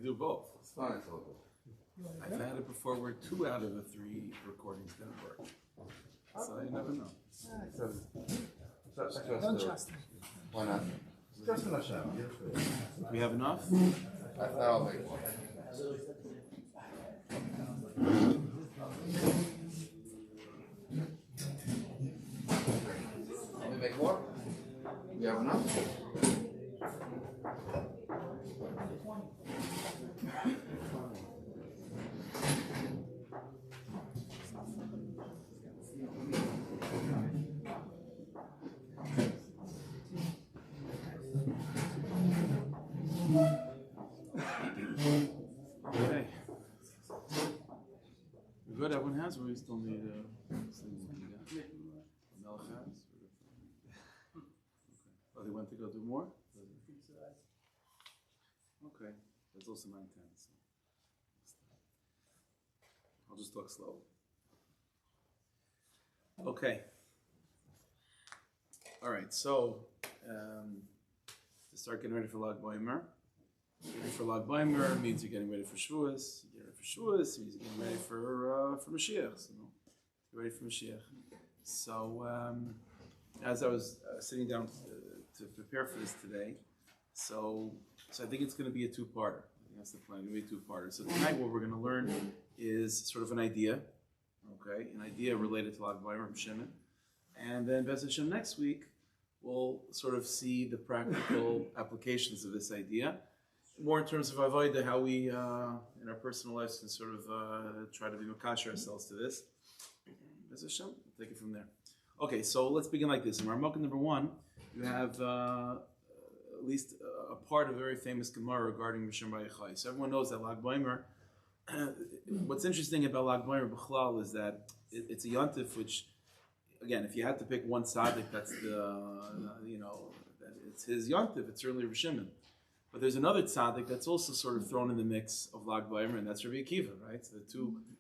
do both. It's fine, it's all good. I've had it before where 2 out of the 3 recordings didn't work. So you never know. Don't trust me. Why not? Just enough shower. We have enough? I'll make one. Let me make more. We have enough. Okay. We're good, everyone has, or we still need Melech has? Oh, they went to go do more? Okay, there's also 9:10, so I'll just talk slow. Okay. All right, so to start getting ready for Lag Baimer. Getting ready for Lag Baimer means you're getting ready for Shavuos. Getting ready for Shavuos means you're getting ready for Mashiach. So, get ready for Mashiach. So as I was sitting down to prepare for this today, so I think it's going to be a 2-parter. I think that's the plan. It's going to be a 2-parter. So tonight, what we're going to learn is sort of an idea, okay, an idea related to Lag Baimer, Rebbe Shimon, and then Bez Hashem next week we'll sort of see the practical applications of this idea, more in terms of avodah, how we in our personal lives can sort of try to be makash ourselves to this. Bez Hashem, we'll take it from there. Okay, so let's begin like this. In Marmukah number 1, you have at least a part of a very famous Gemara regarding Mishum B'Yachai. So everyone knows that Lag Baimer. What's interesting about Lag Baimer B'chlal is that it's a yontif which, again, if you had to pick one tzaddik, that's it's his yontif. It's certainly Rebbe Shimon. But there's another tzaddik that's also sort of thrown in the mix of Lag Baimer, and that's Rabbi Akiva, right? So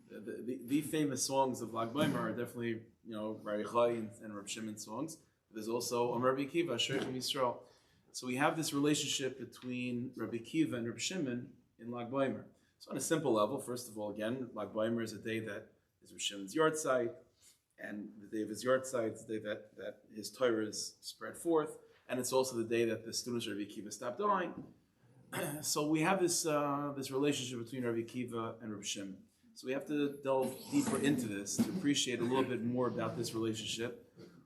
the famous songs of Lag Baimer are definitely Rabbi Chai and Rebbe Shimon songs. There's also Rabbi Akiva, Sheikh Yisrael. So we have this relationship between Rabbi Akiva and Rebbe Shimon in Lag Baimer. So on a simple level, first of all, again, Lag Baimer is a day that is Rebbe Shimon's yahrzeit, and the day of his yahrzeit is the day that his Torah is spread forth, and it's also the day that the students of Rabbi Akiva stopped dying. So we have this relationship between Rabbi Akiva and Rebbe Shimon. So we have to delve deeper into this to appreciate a little bit more about this relationship.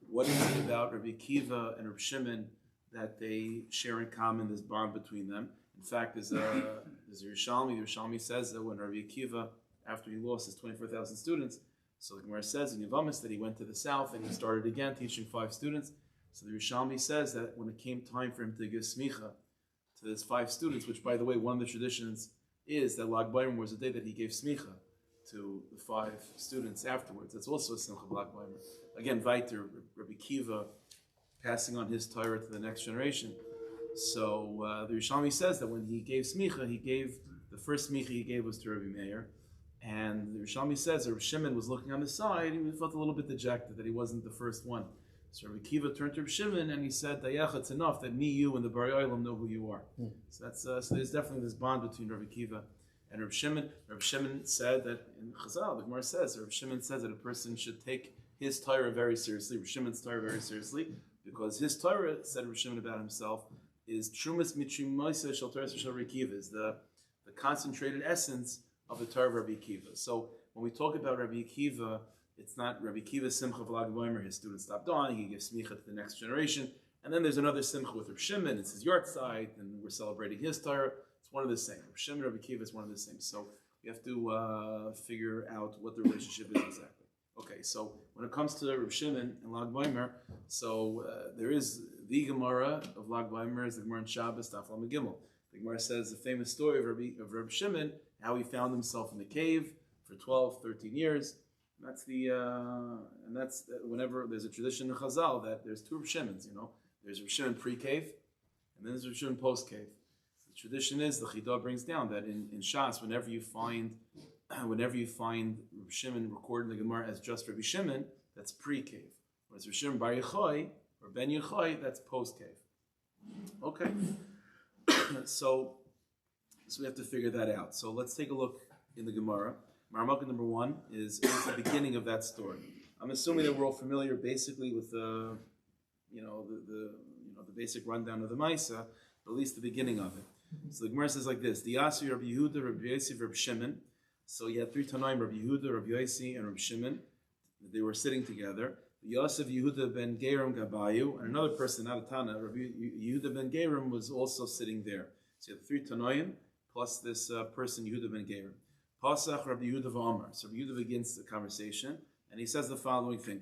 What is it about Rabbi Akiva and Rebbe Shimon that they share in common, this bond between them? In fact, there's a Yerushalmi. The Yerushalmi says that when Rabbi Akiva, after he lost his 24,000 students, so the Gemara says in Yavamis that he went to the south and he started again teaching 5 students. So the Yerushalmi says that when it came time for him to give smicha to his 5 students, which by the way, one of the traditions is that Lag Baimer was the day that he gave smicha to the 5 students afterwards. That's also a simcha of Lag Baimer. Again, Vaiter, Rabbi Akiva passing on his Torah to the next generation. So the Yerushalmi says that when he gave smicha, the first smicha he gave was to Rabbi Meir. And the Yerushalmi says that Rebbe Shimon was looking on the side, he felt a little bit dejected that he wasn't the first one. So Rabbi Akiva turned to Rebbe Shimon and he said, Dayach, it's enough that me, you, and the Bari Olam know who you are. So that's so there's definitely this bond between Rabbi Akiva and Rebbe Shimon. Rebbe Shimon said that in Chazal, the Gemara says, Rebbe Shimon says that a person should take his Torah very seriously, Rebbe Shimon's Torah very seriously, because his Torah, said Rebbe Shimon about himself, is Trumas Mitrimaisa Shal Torah Shal Rabbi Akiva, is the concentrated essence of the Torah of Rabbi Akiva. So when we talk about Rabbi Akiva, it's not Rabbi Akiva's simcha of Lag Baimer, his students stopped dying, he gives smicha to the next generation, and then there's another simcha with Rebbe Shimon, it's his yahrzeit, and we're celebrating his Torah. It's one of the same. Rebbe Shimon and Rabbi Akiva is one of the same. So we have to figure out what the relationship is exactly. Okay, so when it comes to Rebbe Shimon and Lag Baimer, so there is the Gemara of Lag Baimer, is the Gemara in Shabbos, Daf Lamed Gimel. The Gemara says the famous story of Rebbe Shimon, how he found himself in the cave for 12, 13 years. And that's whenever there's a tradition in Chazal that there's 2 Rebbe Shimons, There's Rebbe Shimon pre-cave, and then there's Rebbe Shimon post-cave. So the tradition is, the Chidah brings down that in Shas, whenever you find Rebbe Shimon recorded in the Gemara as just Rebbe Shimon, that's pre-cave. Whereas Rebbe Shimon Bar Yochai, or Ben Yochai, that's post-cave. Okay. So So we have to figure that out. So let's take a look in the Gemara. Maramaka number 1 is the beginning of that story. I'm assuming that we're all familiar basically with the basic rundown of the Maisa, but at least the beginning of it. So the Gemara says like this: the Yasi, Rabbi Yehuda, Rabbi Yossi, Rabbi Shimon. So you had 3 Tanaim, Rabbi Yehuda, Rabbi Yossi, and Rabbi Shimon. They were sitting together. Yosef Yehuda ben Gerim Gabayu, and another person, not a Tana, Rabbi Yehuda ben Gerim, was also sitting there. So you have 3 Tanaim plus this person Yehuda ben Gerim. Pasach Rabbi Yehuda v'Amar. So Rabbi Yehuda begins the conversation, and he says the following thing: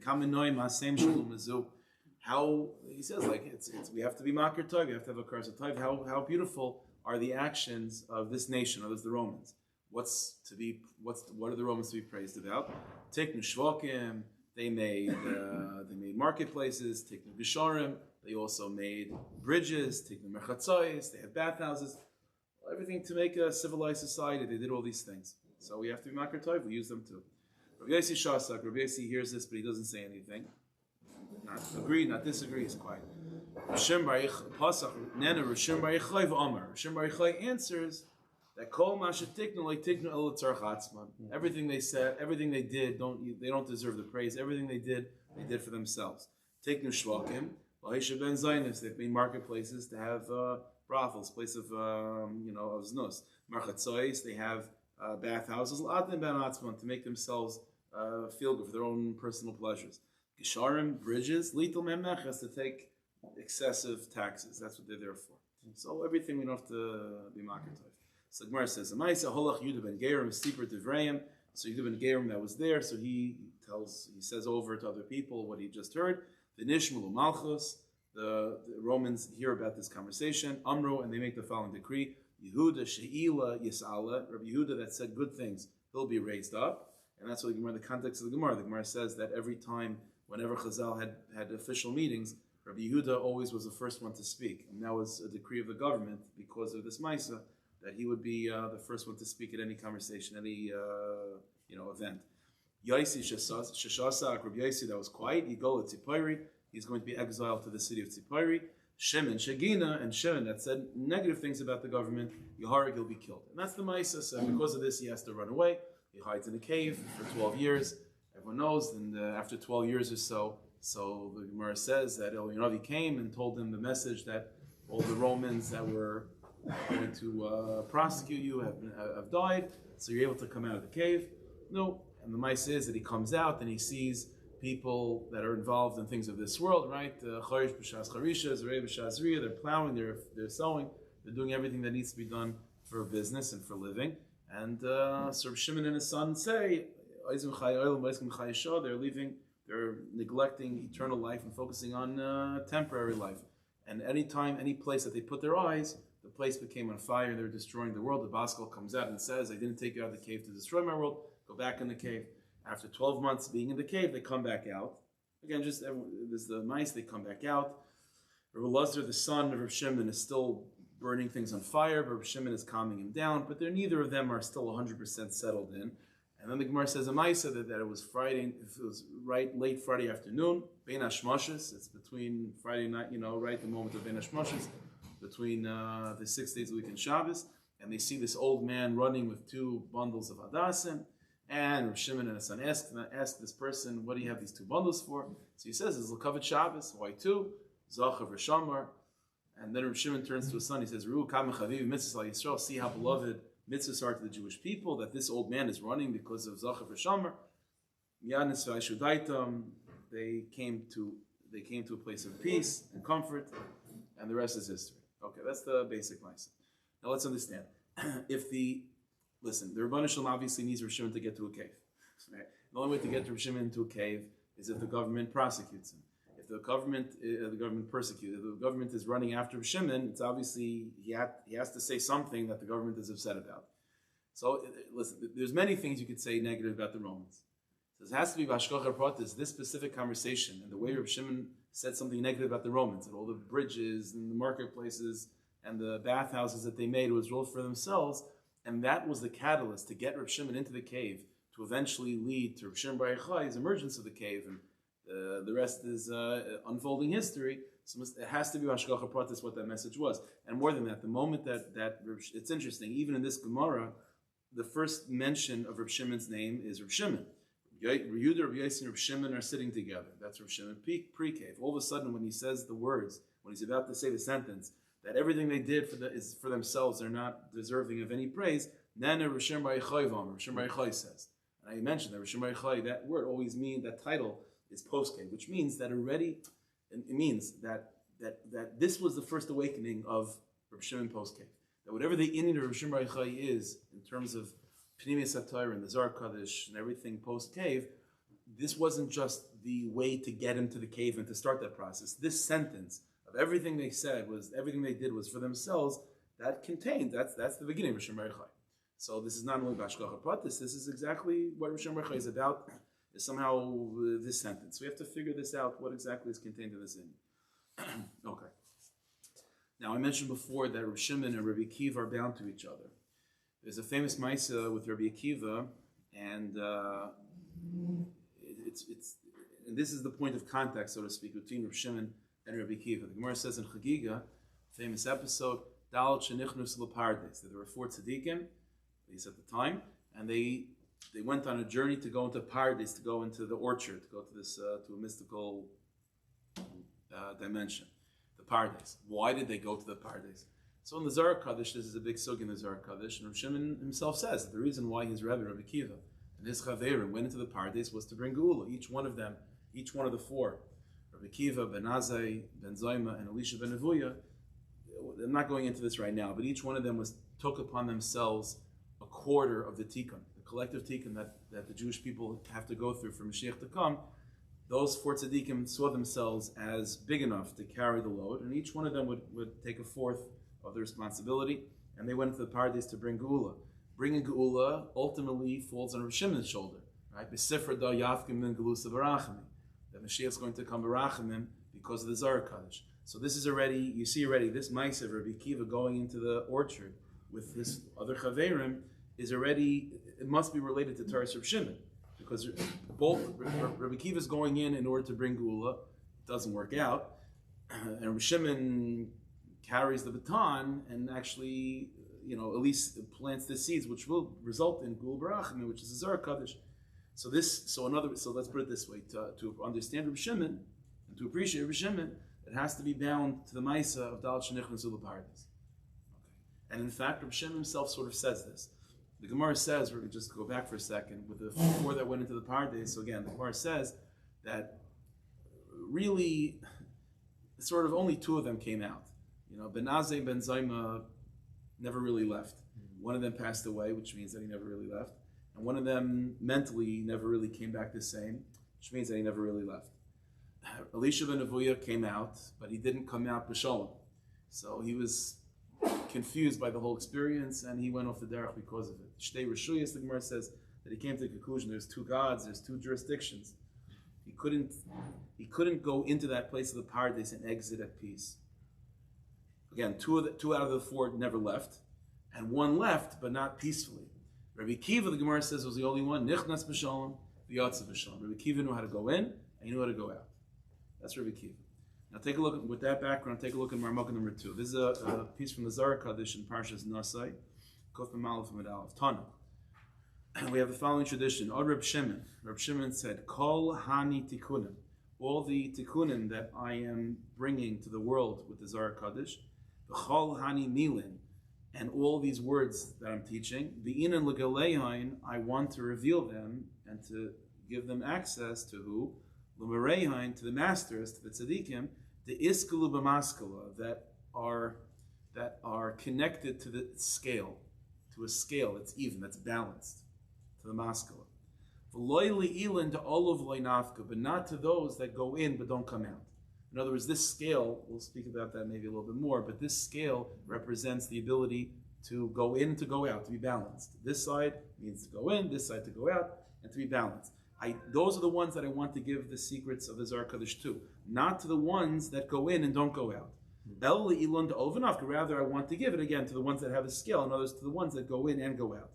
How he says, like it's we have to be makir tov, we have to have a curse of tov. How beautiful are the actions of this nation, others the Romans? What are the Romans to be praised about? Take Shvakim, they made marketplaces. Take Gesharim, they also made bridges. Take the merchatzos, they had bathhouses. Everything to make a civilized society. They did all these things. So we have to be makir tov. We use them too. Rabbi Yossi Shasak. Rabbi Yossi hears this, but he doesn't say anything. Not agree, not disagree. He's quiet. Rishim Bar Yochai answers that Kol Masha Tiknu like Tiknu El Tzarch Atzman. Everything they said, everything they did, they don't deserve the praise. Everything they did for themselves. Tiknu Shvakim, Lahisha Ben Zainis. They've made marketplaces to have brothels, place of znus. Marchatzois, they have bathhouses. L'adin Ben Atzman, to make themselves feel good for their own personal pleasures. Gesharim, bridges, lital memechas, to take excessive taxes. That's what they're there for. So everything we don't have to be makir tov. So Gemara says, "Amaisa holach Yehuda ben Gerim steeper divrayim." So Yehuda ben Gerim that was there, so he says over to other people what he just heard. The Nishmalu Malchus, the Romans hear about this conversation. Amro, and they make the following decree: Yehuda she'ila yisala. Rabbi Yehuda that said good things, he'll be raised up. And that's what the Gemara, the context of the Gemara says that every time, whenever Chazal had official meetings, Rabbi Yehuda always was the first one to speak. And that was a decree of the government because of this Maisa, that he would be the first one to speak at any conversation, any event. Yaisi Shashasak, Rabbi Yaisi that was quiet, Yigol Tzipori, he's going to be exiled to the city of Tzipori. Shimon Shagina, and Shimon that said negative things about the government, Yeharig, he'll be killed. And that's the Maisa, so because of this he has to run away. He hides in a cave for 12 years. Everyone knows, and after 12 years or so the Gemara says that Elionavi came and told him the message that all the Romans that were going to prosecute you have died, so you're able to come out of the cave. No, and the mice is that he comes out and he sees people that are involved in things of this world, right? Charish b'shas charisha, Zarei b'shas riya, they're plowing, they're sowing, they're doing everything that needs to be done for business and for living. And so Shimon and his son say, they're leaving, they're neglecting eternal life and focusing on temporary life. And any place that they put their eyes, the place became on fire and they're destroying the world. The Baskel comes out and says, I didn't take you out of the cave to destroy my world, go back in the cave. After 12 months being in the cave, they come back out. Again, there's the mice, they come back out. Rabbi Lazar, the son of Rebbe Shimon, is still burning things on fire, but Rebbe Shimon is calming him down, but neither of them are still 100% settled in. And then the Gemara says a Maisa that it was Friday, it was late Friday afternoon, Bein Hashmoshes, it's between Friday night, right the moment of Bein Hashmoshes, between the 6 days of the week and Shabbos, and they see this old man running with 2 bundles of Hadassim, and Reb Shimon and his son ask this person, what do you have these 2 bundles for? So he says, it's L'Kavet Shabbos, why 2? Zachav Rishamar. And then Reb Shimon turns to his son, he says, Ru Kam Chaviv Mitzvah Yisrael, see how beloved mitzvahs are to the Jewish people, that this old man is running because of Zachav Rishamar. Yanis V'Aishudaitam, they came to a place of peace and comfort, and the rest is history. Okay, that's the basic mindset. Now let's understand. The Rebbeinu Shalom obviously needs Reb Shimon to get to a cave. Right? The only way to get Reb Shimon into a cave is if the government prosecutes him. If the government persecutes, if the government is running after Reb Shimon, it's obviously he has to say something that the government is upset about. So there's many things you could say negative about the Romans. So it has to be Bashkocher Pratis, this specific conversation, and the way Reb Shimon said something negative about the Romans, and all the bridges and the marketplaces and the bathhouses that they made was ruled for themselves, and that was the catalyst to get Reb Shimon into the cave, to eventually lead to Reb Shimon Bar Yochai's emergence of the cave, and the rest is unfolding history. So it has to be Hashgacha Pratis what that message was. And more than that, the moment that it's interesting, even in this Gemara, the first mention of Reb Shimon's name is Reb Shimon. Yehuda, Reb Yossi, and Reb Shimon are sitting together. That's Reb Shimon pre-cave. All of a sudden, when he says the words, when he's about to say the sentence, that everything they did is for themselves, they're not deserving of any praise, then Reb Shimon Bar Yochai says. And I mentioned that Reb Shimon Bar Yochai, that word always means, that title is post-cave, which means that already, it means that this was the first awakening of Reb Shimon post-cave. That whatever the inyan of Reb Shimon Bar Yochai is, in terms of Pnimius HaTorah and the Zohar Kodesh and everything post-cave, this wasn't just the way to get him to the cave and to start that process. This sentence of everything they said was, everything they did was for themselves, that contained, that's the beginning of Reb Shimon Bar Yochai. So this is not only Bashgacha Pratis, this is exactly what Reb Shimon Bar Yochai is about, is somehow this sentence. We have to figure this out, what exactly is contained in this inyan. Okay. Now I mentioned before that Reb Shimon and Rabbi Akiva are bound to each other. There's a famous Maisa with Rabbi Akiva, and and this is the point of contact, so to speak, between Reb Shimon and Rabbi Akiva. The Gemara says in Chagiga, famous episode, Dal Shenichnus Lepardes, that there were 4 tzaddikim, at least at the time, and they went on a journey to go into Pardes, to go into the orchard, to go to this to a mystical dimension, the Pardes. Why did they go to the Pardes? So in the Zohar Kodesh, this is a big sug in the Zohar Kodesh, and Reb Shimon himself says that the reason why his Rebbe, Rabbi Akiva, and his Chaverim went into the Pardes was to bring Geula. Each one of the 4, Rabbi Akiva, Ben Azai, Ben Zayma, and Elisha Ben Avuya, I'm not going into this right now, but each one of them took upon themselves a quarter of the tikkun, the collective tikkun that the Jewish people have to go through for Mashiach to come. Those 4 tzaddikim saw themselves as big enough to carry the load, and each one of them would take a fourth of the responsibility, and they went into the Pardes to bring Geula. Bringing Geula ultimately falls on Reb Shimon's shoulder, right? B'sifra da yafkim min gelusa barachimim. That Mashiach is going to come barachimim because of the Zohar Kodesh. So this is already, you see already, this Maisa of Rabbi Akiva going into the orchard with his other Chaverim is already, it must be related to Taras Reb Shimon, because both Rabbi Akiva is going in order to bring Geula. It doesn't work out, and Reb Shimon carries the baton and actually, at least plants the seeds, which will result in Gul Barachim, which is a Zohar Kodesh. So let's put it this way: to understand Reb Shimon and to appreciate Reb Shimon, it has to be bound to the Maisa of Dal Shenichnas Ulepardes. And in fact, Reb Shimon himself sort of says this. The Gemara says, we're going to just go back for a second, with the 4 that went into the Pardes. So again, the Gemara says that really, sort of only 2 of them came out. Ben Azai and Ben Zayma never really left. One of them passed away, which means that he never really left. And one of them mentally never really came back the same, which means that he never really left. Elisha ben Avuya came out, but he didn't come out b'shalom. So he was confused by the whole experience, and he went off the derech because of it. Shtei Rishuyas, the Gemara says, that he came to the conclusion there's 2 gods, there's 2 jurisdictions. He couldn't go into that place of the Pardes and exit at peace. Again, 2 out of the 4 never left, and 1 left, but not peacefully. Rabbi Akiva, the Gemara says, was the only one. Nichnas b'shalom, v'yatza b'shalom. Rabbi Akiva knew how to go in, and he knew how to go out. That's Rabbi Akiva. Now take a look, with that background, take a look at Marmukah number 2. This is a piece from the Zohar Kodesh in Parshas Nasai, Kof B'malef Amud Aleph, Tana. And we have the following tradition. Od Reb Shimon. Reb Shimon said, Kol hani tikkunim. All the tikkunim that I am bringing to the world with the Zohar Kodesh, V'chol hani milin, and all these words that I'm teaching, V'inan l'galehain, I want to reveal them and to give them access to who? L'mareihain, to the masters, to the tzaddikim, the iskalu b'maskala, that are connected to the scale, to a scale that's even, that's balanced, to the maskala. V'loi li'ilan to olav loy nafka, but not to those that go in but don't come out. In other words, this scale, we'll speak about that maybe a little bit more, but this scale represents the ability to go in and to go out, to be balanced. This side means to go in, this side to go out, and to be balanced. Those are the ones that I want to give the secrets of the Zohar Kodesh to, not to the ones that go in and don't go out. Rather, I want to give it again to the ones that have a scale, and others to the ones that go in and go out.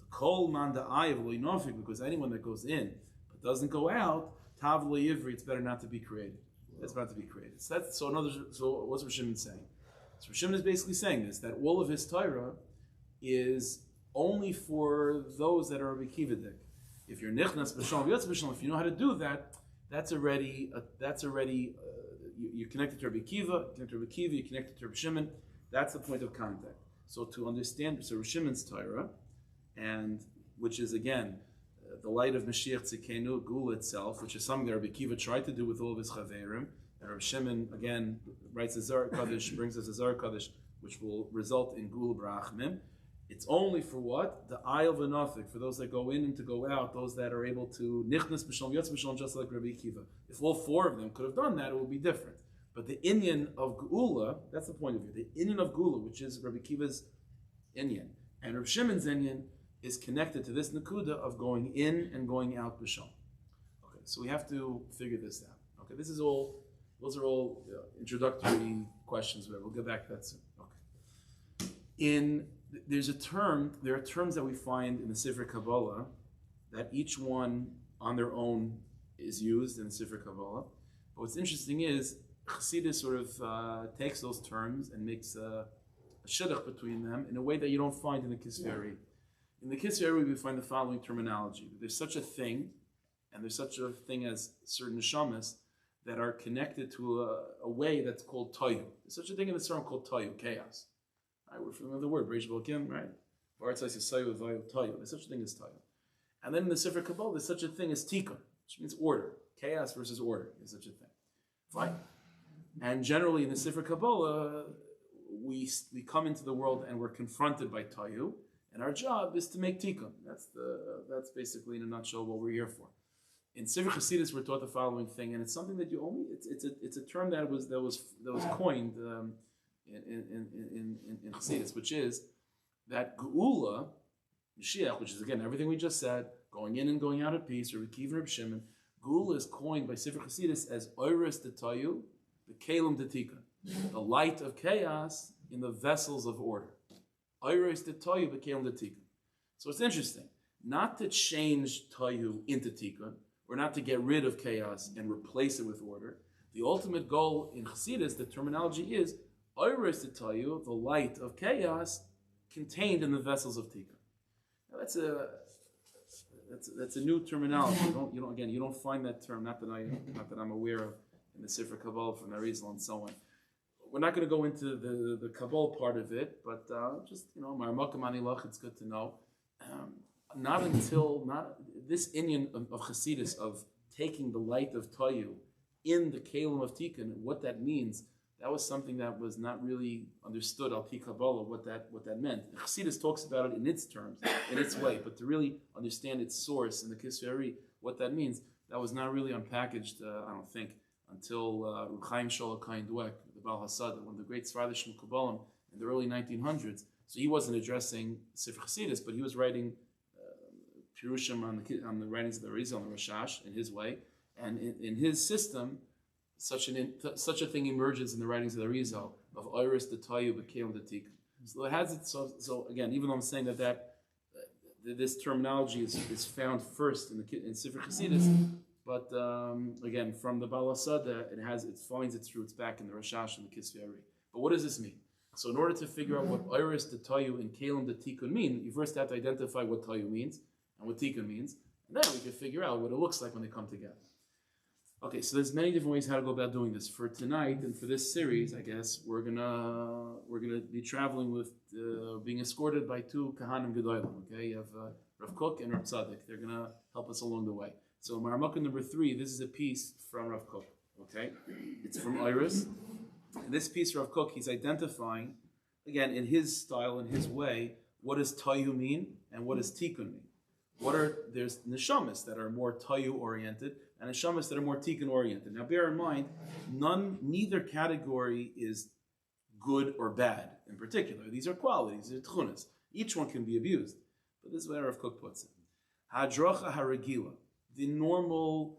Because anyone that goes in but doesn't go out, it's better not to be created. It's about to be created. So what's Rebbe Shimon saying? So Rebbe Shimon is basically saying this, that all of his Torah is only for those that are Rebbe Kivadik. If you're nichnas b'shalom yotz b'shalom, if you know how to do that, that's already you're connected to Rebbe Kiva, you're connected to Rebbe Shimon. That's the point of contact. So to understand, so Rebbe Shimon's Torah, and which is again the light of Mashiach Tzidkenu, Gula itself, which is something that Rebbe Kiva tried to do with all of his chaverim, and Rebbe Shimon again writes a Zohar Kaddish, brings us a Zohar Kaddish, which will result in Gula B'Rachmim. It's only for what? The eye of Anafik, for those that go in and to go out, those that are able to nichnas b'shalom yotz b'shalom, just like Rebbe Kiva. If all four of them could have done that, it would be different. But the inyan of Geula, that's the point of view. The inyan of Geula, which is Rebbe Kiva's inyan, and Rebbe Shimon's inyan, is connected to this nakuda of going in and going out b'shalom. Okay, so we have to figure this out. Okay, those are all introductory questions. We'll get back to that soon. Okay. There are terms that we find in the Sefer Kabbalah that each one on their own is used in the Sefer Kabbalah. But what's interesting is Chassidus sort of takes those terms and makes a shidduch between them in a way that you don't find in the Kisveri. In the Kisveri, we find the following terminology. There's such a thing, and there's such a thing as certain neshamas that are connected to a way that's called toyu. There's such a thing in the Torah called toyu, chaos. We're familiar with the word, Reish Balkim, right? There's such a thing as toyu. And then in the Sefer Kabbalah, there's such a thing as tikkun, which means order. Chaos versus order is such a thing. Fine. And generally in the Sefer Kabbalah, we come into the world and we're confronted by toyu, and our job is to make tikkun. That's basically in a nutshell what we're here for. In Sefer Chassidus, we're taught the following thing, and it's something that it's a term that was coined in Chassidus, which is that Geula, Mashiach, which is again everything we just said, going in and going out of peace, or Rebbe Kiva, Rebbe Shimon, Geula is coined by Sefer Chassidus as Oiris de Tayu, the Kalim de Tikkun, the light of chaos in the vessels of order. Oiris de Tayu, the Kalim de Tikkun. So it's interesting, not to change Tayu into Tikkun, or not to get rid of chaos and replace it with order. The ultimate goal in Chassidus, the terminology is Oiris de Tayu, the light of chaos contained in the vessels of Tikkun. Now that's a new terminology. You don't find that term, not that I'm aware of, in the Sefer Kabbalah from Arizal and so on. We're not going to go into the Kabbalah part of it, but just Marmakam Anilach, it's good to know. Not this inyan of Chassidus of taking the light of Tayu in the Kalim of Tikkun and what that means. That was something that was not really understood al pi Kabbalah, what that meant. And Chassidus talks about it in its terms, in its way, but to really understand its source in the Kisveri, what that means, that was not really unpackaged, I don't think, until Reb Chaim Sholakain Dweck, the Baal Hasada, one of the great Svardish Mekubalim in the early 1900s. So he wasn't addressing Sefer Chassidus, but he was writing Pirushim on the writings of the Arizal and the Rashash in his way, and in his system, such a thing emerges in the writings of the Arizal of Oiris de Tayu B'Kelim de Tikkun. So it has it. So again, even though I'm saying that this terminology is found first in Sefer Chassidus, but again from the Baal Hasada, it finds its roots back in the Rashash and the Kisveri. But what does this mean? So in order to figure out what Oiris de Tayu and Kelim de Tikkun mean, you first have to identify what Tayu means and what Tikkun means, and then we can figure out what it looks like when they come together. Okay, so there's many different ways how to go about doing this. For tonight and for this series, I guess we're gonna be traveling with being escorted by two Kahanim Gedolim. Okay, you have Rav Kook and Rav Tzaddik. They're gonna help us along the way. So Maramaka number 3. This is a piece from Rav Kook. Okay, it's from Iris. In this piece, Rav Kook, he's identifying again in his style, in his way, what does Tayu mean and what does Tikkun mean. There's neshamas that are more Tayu oriented and neshamas that are more Tikkun oriented. Now bear in mind, neither category is good or bad in particular. These are qualities, these are tchunas. Each one can be abused. But this is where Rav Kook puts it. Hadrocha haragila, the normal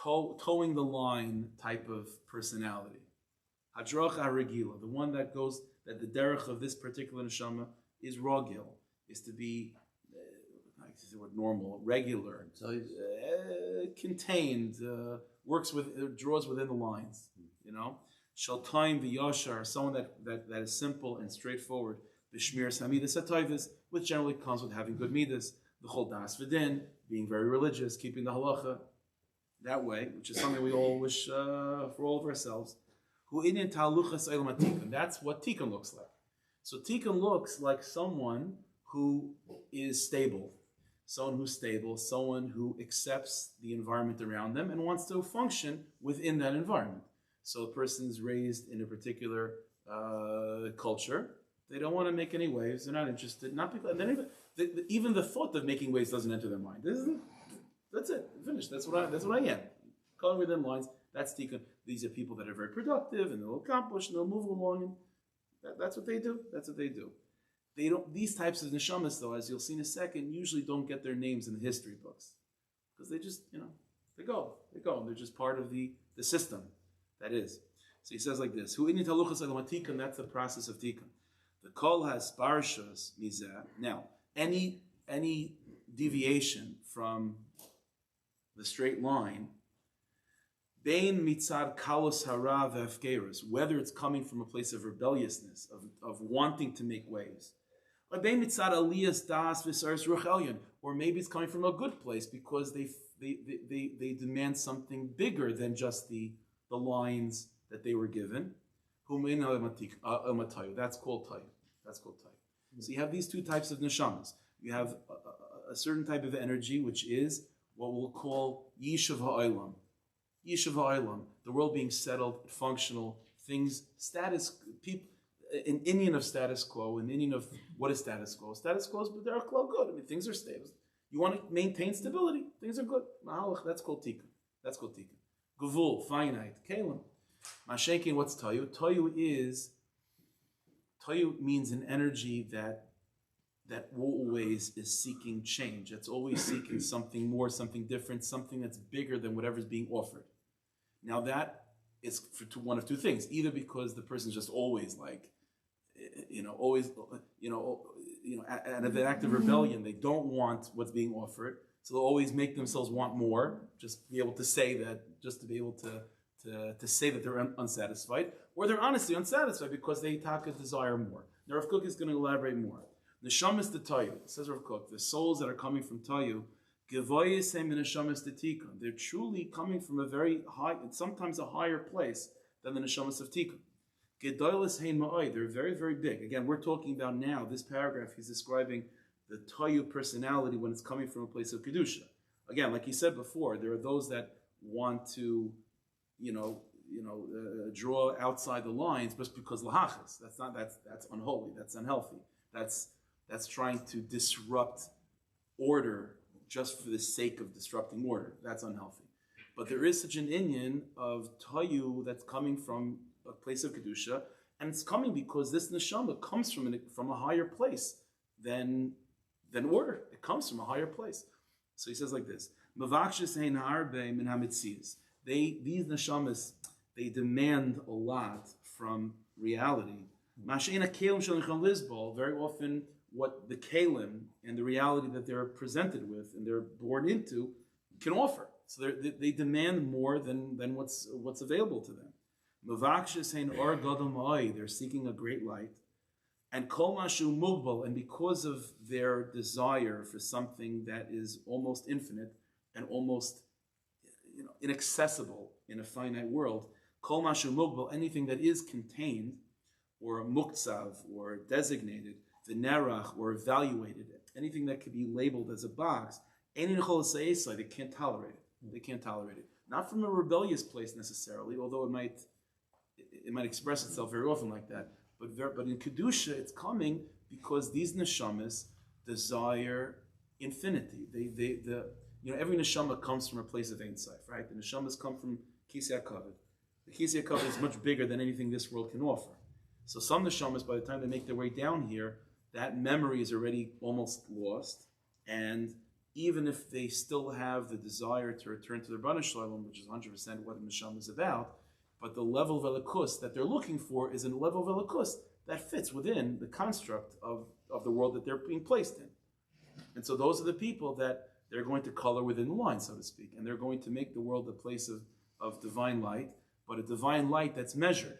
towing the line type of personality. Hadrocha haragila, the one that the derech of this particular neshama is ragil, is to be normal, regular, contained, draws within the lines. You know, Shaltaim v'yashar, someone that is simple and straightforward. B'shmir samidas atayvis, which generally comes with having good midas. The chol das v'din, being very religious, keeping the halacha that way, which is something we all wish for all of ourselves. Hu inin taluchas elam tikkun. That's what tikkun looks like. So tikkun looks like someone who is stable, someone who accepts the environment around them and wants to function within that environment. So a person's raised in a particular culture. They don't want to make any waves. They're not interested. Not because even the thought of making waves doesn't enter their mind. That's it. Finished. That's what I am. Calling within lines. That's tikkun. These are people that are very productive and they'll accomplish and they'll move along. And that's what they do. That's what they do. They don't. These types of neshamas, though, as you'll see in a second, usually don't get their names in the history books because they just, they go, and they're just part of the system. That is. So he says like this: Hu ini taluchas elam tikkun. That's the process of tikkun. The kol has parshas mizeh. Now, any deviation from the straight line, bein mitzad kalos hara v'afgerus, whether it's coming from a place of rebelliousness, of wanting to make waves, or bein mitzad aliyas das v'saris ruch elyon, or maybe it's coming from a good place because they demand something bigger than just the lines that they were given. That's called tayu. So you have these two types of neshamas. You have a certain type of energy, which is what we'll call yishuv ha'olam. Yishuv ha'olam, the world being settled, functional, things, people, an Indian of status quo, an Indian of what is status quo? Status quo is, but they're good. I mean, things are stable. You want to maintain stability. Things are good. Mahalach, that's called tikkun. Gavul, finite, kalim. Mashenkin, what's tayu? Tayu means an energy that always is seeking change. That's always seeking something more, something different, something that's bigger than whatever's being offered. Now that is for one of two things: either because the person's just always out of an act of rebellion, they don't want what's being offered, so they'll always make themselves want more, just be able to say that, just to be able to say that they're unsatisfied, or they're honestly unsatisfied because they desire more. Now Rav Kook is going to elaborate more. Neshama is the tayu. Says Rav Kook, the souls that are coming from tayu, they're truly coming from a very high, sometimes a higher place than the neshamas of tikkun. They're very, very big. Again, we're talking about now, this paragraph, he's describing the tayu personality when it's coming from a place of kedusha. Again, like he said before, there are those that want to, draw outside the lines just because lahachas. That's unholy. That's unhealthy. That's trying to disrupt order just for the sake of disrupting order. That's unhealthy. But there is such an inyan of tayu that's coming from a place of kedusha, and it's coming because this neshama comes from a higher place than order. It comes from a higher place. So he says like this: these neshamas, they demand a lot from reality. Very often, what the kalim and the reality that they're presented with and they're born into can offer. So they demand more than what's available to them. They're seeking a great light. And kol mashu mugbal, and because of their desire for something that is almost infinite and almost inaccessible in a finite world, kol mashu mugbal, anything that is contained or muktsav or designated, v'nerach or evaluated, anything that could be labeled as a box, they can't tolerate it. They can't tolerate it. Not from a rebellious place necessarily, although it might express itself very often like that. But in kedusha, it's coming because these neshamas desire infinity. Every neshama comes from a place of Ein Sof, right? The neshamas come from Kisei HaKavod. The Kisei HaKavod is much bigger than anything this world can offer. So some neshamas, by the time they make their way down here, that memory is already almost lost. And even if they still have the desire to return to the Rebbe Shimon, which is 100% what the neshama is about, but the level of elikus that they're looking for is a level of elikus that fits within the construct of the world that they're being placed in. And so those are the people that they're going to color within the line, so to speak, and they're going to make the world a place of divine light, but a divine light that's measured,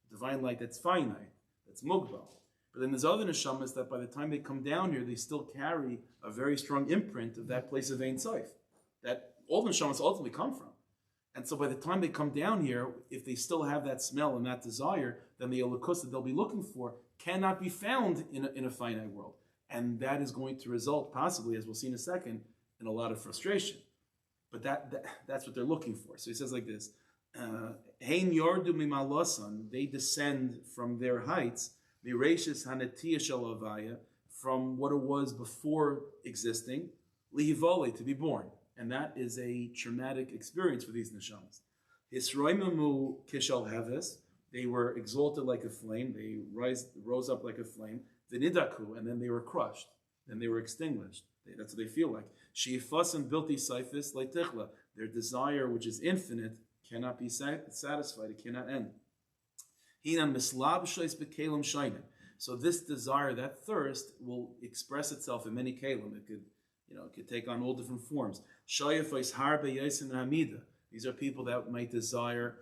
divine light that's finite, that's mugbal. But then there's other neshamas that by the time they come down here, they still carry a very strong imprint of that place of Ein Sof, that all the neshamas ultimately come from. And so by the time they come down here, if they still have that smell and that desire, then the elikus that they'll be looking for cannot be found in a finite world. And that is going to result, possibly, as we'll see in a second, in a lot of frustration. But that's what they're looking for. So he says like this, Hein yordu mimalosan, they descend from their heights, mirashis hanetiya shalavaya, from what it was before existing, lihivole, to be born. And that is a traumatic experience for these neshamas. Hisroimamu kishal heves, they were exalted like a flame, they rose up like a flame, v'nidaku, and then they were crushed, then they were extinguished. That's what they feel like. Sheifasam bilti saifis leitichla, their desire, which is infinite, cannot be satisfied, it cannot end. Hinam mislab shois bekelim shainim. So this desire, that thirst, will express itself in many kelim. It could take on all different forms. Shayafais harbe yaisin hamida. These are people that might desire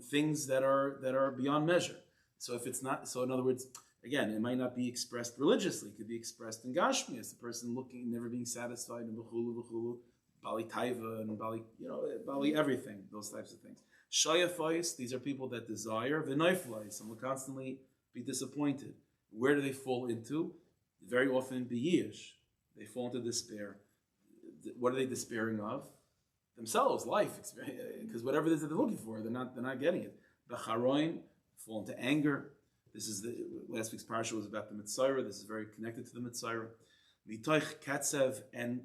things that are beyond measure. So if it's not, so in other words, again, it might not be expressed religiously. It could be expressed in Gashmi, as the person looking, never being satisfied, and v'chulu, Bali Taiva, and Bali everything, those types of things. Shayafais, these are people that desire, v'naiflais, and will constantly be disappointed. Where do they fall into? Very often, biyish. They fall into despair. What are they despairing of? Themselves, life, because whatever it is that they're looking for, they're not getting it. Becharoin, fall into anger. This is last week's parasha was about the Mitzayra. This is very connected to the Mitzayra. Mitoich katsev, and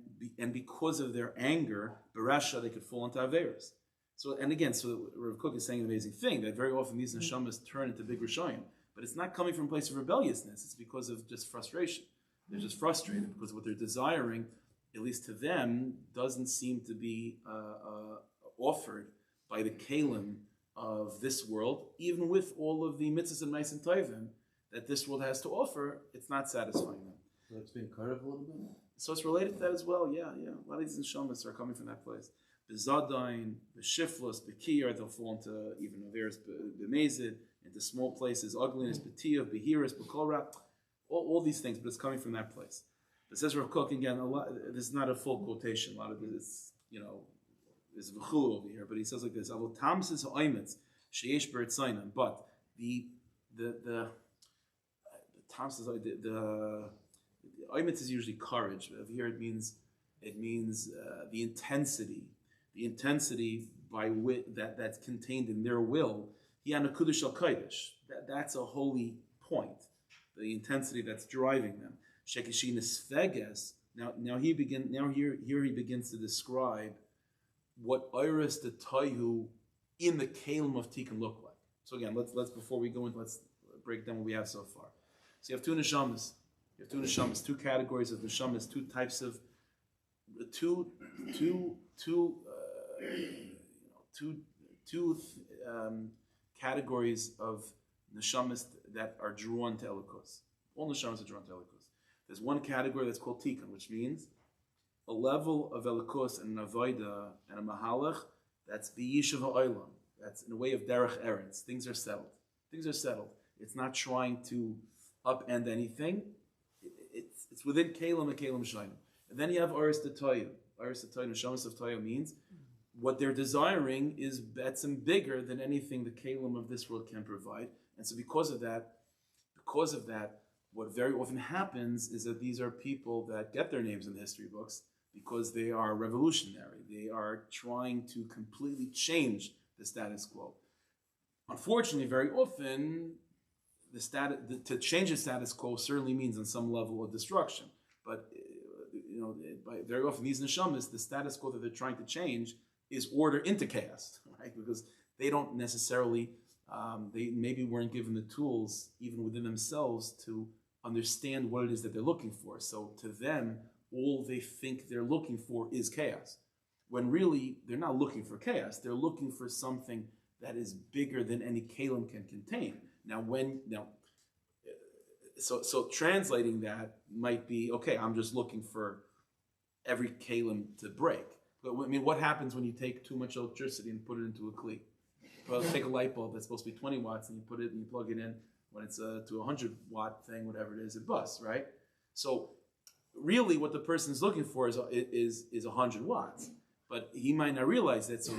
because of their anger, berasha, they could fall into averos. So Rav Kook is saying an amazing thing that very often these neshamas turn into big rishayim, but it's not coming from a place of rebelliousness. It's because of just frustration. They're just frustrated because what they're desiring, at least to them, doesn't seem to be offered by the kalim of this world, even with all of the mitzvahs and nice and tovim that this world has to offer. It's not satisfying them. So it's been curved a little bit? So it's related to that as well, yeah. A lot of these neshamas are coming from that place. Bezadain, Beshiflos, Bekir, they'll fall into even Averis Bemezid, into small places, ugliness, Betiyah, Behiris, Bekolra, all these things, but it's coming from that place. It says Rav Kook again, this is not a full quotation, a lot of this, there's v'chul over here, but he says like this, Avo tamsis ha'oimetz, sheyesh b'ertzainan, but the tamsis, the oimetz is usually courage, but over here it means the intensity by that's contained in their will. Hianakudish al kaidish. That's a holy point. The intensity that's driving them. Shekishinis feges. Now he begins to describe what iris the tayu in the kalim of tikkun look like. So again, let's before we go into, let's break down what we have so far. So you have two neshamas. Two categories of neshamas, two types of two categories of neshamas that are drawn to elikos. All neshamas are drawn to elikos. There's one category that's called tikkun, which means a level of elikos and an avodah and a mahalach that's b'yishuv ha'olam. That's in a way of derech eretz. Things are settled. It's not trying to upend anything. It's within kelim and kelim shayim. And then you have aris d'toyu. Aris d'toyu, neshamas of toyu means what they're desiring is betzim bigger than anything the kelim of this world can provide. And so because of that, what very often happens is that these are people that get their names in the history books because they are revolutionary. They are trying to completely change the status quo. Unfortunately, very often, to change the status quo certainly means on some level of destruction. But very often these neshamas, the status quo that they're trying to change is order into chaos, right? Because they don't necessarily, they maybe weren't given the tools even within themselves to understand what it is that they're looking for. So to them, all they think they're looking for is chaos. When really, they're not looking for chaos. They're looking for something that is bigger than any kalim can contain. So translating that might be, okay, I'm just looking for every kalim to break. But I mean, what happens when you take too much electricity and put it into a kli? Well, take a light bulb that's supposed to be 20 watts and you put it and you plug it in. When it's to a 100-watt thing, whatever it busts, right? So really what the person is looking for is 100 watts. But he might not realize that, so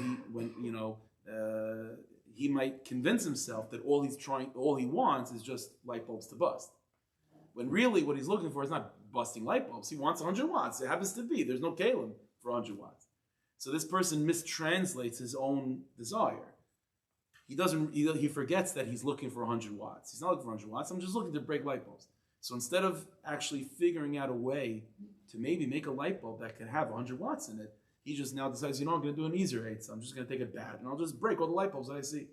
he might convince himself that all he wants is just light bulbs to bust. When really what he's looking for is not busting light bulbs. He wants 100 watts. It happens to be. There's no kalim for 100 watts. So this person mistranslates his own desire. He forgets that he's looking for 100 watts. He's not looking for 100 watts. I'm just looking to break light bulbs. So instead of actually figuring out a way to maybe make a light bulb that could have 100 watts in it, he just now decides, I'm going to do an easier eight, so I'm just going to take a bat and I'll just break all the light bulbs that I see.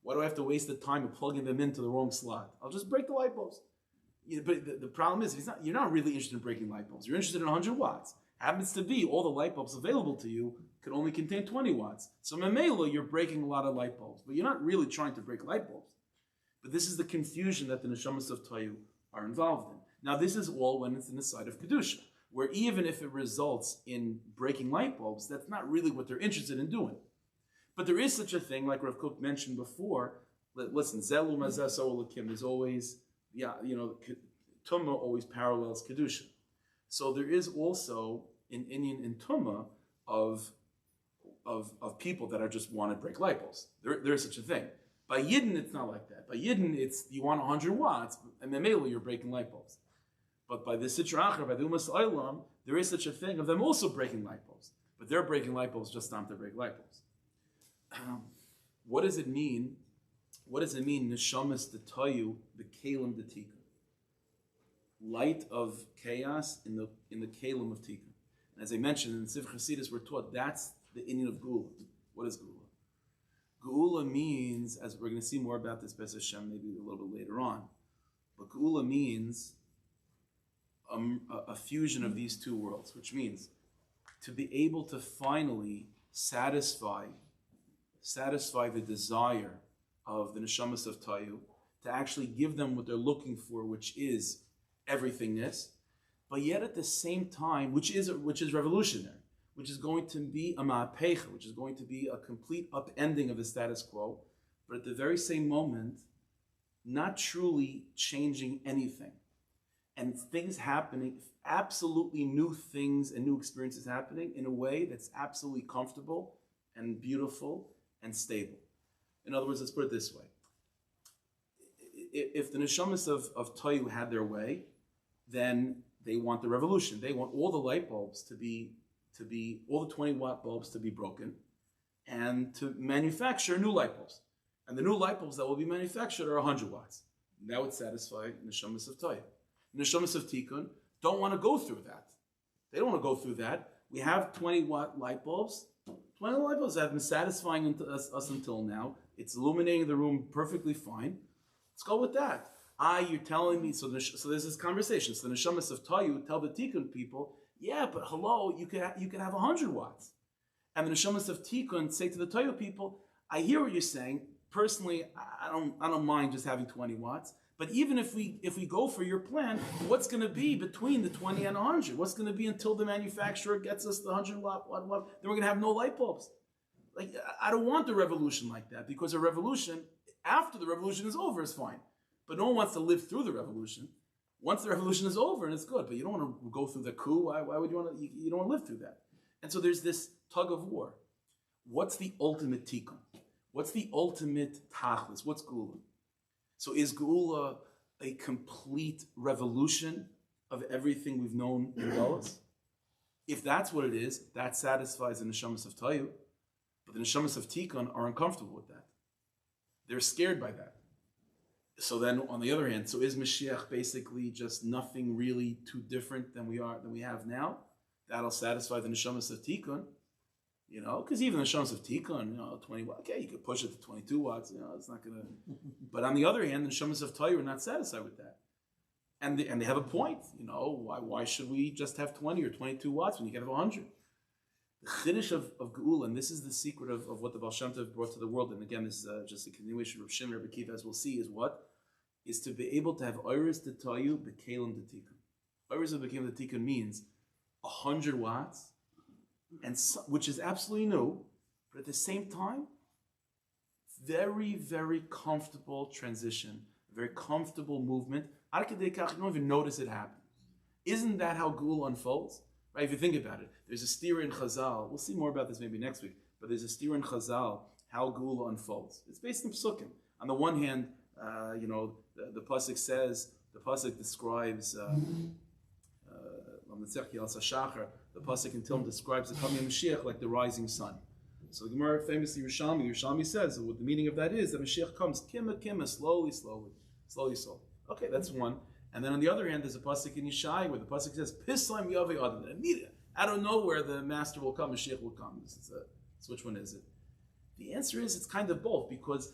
Why do I have to waste the time of plugging them into the wrong slot? I'll just break the light bulbs. But the problem is, you're not really interested in breaking light bulbs. You're interested in 100 watts. Happens to be all the light bulbs available to you can only contain 20 watts. So memela, you're breaking a lot of light bulbs, but you're not really trying to break light bulbs. But this is the confusion that the neshamas of Tayu are involved in. Now, this is all when it's in the side of Kedusha, where even if it results in breaking light bulbs, that's not really what they're interested in doing. But there is such a thing, like Rav Kook mentioned before. Listen, Zelu Mazas Olakim, there's always, Tumah always parallels Kedusha. So there is also an Inyan in Tumah of people that are just want to break light bulbs. There is such a thing. By Yidden, it's not like that. By Yidden, it's you want 100 watts, and memela you're breaking light bulbs. But by the Sitra Achra, by the Umas Olam, there is such a thing of them also breaking light bulbs. But they're breaking light bulbs just not to break light bulbs. What does it mean? What does it mean, Neshamas Detayu, the Kalim de Tikkun? Light of chaos in the Kalim of Tikkun. And as I mentioned, in Sif Chasidus, we're taught that's the Inyan of Geula. What is Geula? Geula means, as we're going to see more about this, B'ez Hashem, maybe a little bit later on, but Geula means a fusion of these two worlds, which means to be able to finally satisfy the desire of the neshamas of Tayu, to actually give them what they're looking for, which is everythingness, but yet at the same time, which is revolutionary, which is going to be a ma'apecha, which is going to be a complete upending of the status quo, but at the very same moment, not truly changing anything. And things happening, absolutely new things and new experiences happening in a way that's absolutely comfortable and beautiful and stable. In other words, let's put it this way. If the neshamas of Tayu had their way, then they want the revolution. They want all the light bulbs to be all the 20-watt bulbs to be broken and to manufacture new light bulbs. And the new light bulbs that will be manufactured are 100 watts. And that would satisfy neshamas of Tayu. Neshamas of Tikkun don't want to go through that. They don't want to go through that. We have 20-watt light bulbs. 20 light bulbs have been satisfying us until now. It's illuminating the room perfectly fine. Let's go with that. You're telling me, so there's this conversation. So the neshamas of Tayu tell the Tikkun people, yeah, but hello, you could have 100 watts. And the neshamas of Tikkun say to the Tayu people, I hear what you're saying. Personally, I don't mind just having 20 watts. But even if we go for your plan, what's going to be between the 20 and 100? What's going to be until the manufacturer gets us the 100 watt? Then we're going to have no light bulbs. Like, I don't want a revolution like that, because a revolution, after the revolution is over, is fine. But no one wants to live through the revolution. Once the revolution is over, and it's good, but you don't want to go through the coup. Why would you want to? You don't want to live through that. And so there's this tug of war. What's the ultimate tikkun? What's the ultimate tachlis? What's Geula? So is Geula a complete revolution of everything we've known in Galus? If that's what it is, that satisfies the neshamas of Tayu. But the neshamas of Tikkun are uncomfortable with that. They're scared by that. So then, on the other hand, so is Mashiach basically just nothing really too different than we have now? That'll satisfy the neshamas of Tikkun, because even the neshamas of Tikkun, 20 watts, okay, you could push it to 22 watts, it's not gonna. But on the other hand, the neshamas of Tayu are not satisfied with that, and they have a point, why should we just have 20 or 22 watts when you can have 100? The chiddush of Geula, and this is the secret of what the Baal Shem Tov brought to the world, and again, this is just a continuation of Rebbe Shimon, Rebbe Kiva, as we'll see, is to be able to have Oiris to Tayu, B'Kelim to Tikkun. Oiris of B'Kelim to Tikkun means 100 watts and so, which is absolutely new, but at the same time, very, very comfortable transition, very comfortable movement. You don't even notice it happen. Isn't that how Gula unfolds? Right? If you think about it, there's a steer in Chazal. We'll see more about this maybe next week, but there's a steer in Chazal how Gula unfolds. It's based in Psukim. On the one hand, the pasuk says, the pasuk describes the pasuk in Tilm describes the coming of Mashiach like the rising sun. So the Gemara famously Yerushalmi says what the meaning of that is that Mashiach comes kima, slowly. Okay, that's one. And then on the other hand, there's a pasuk in Yeshai where the pasuk says Pislam Yavei Adam. Immediately, out of nowhere, the Master will come, Mashiach will come. So which one is it? The answer is it's kind of both, because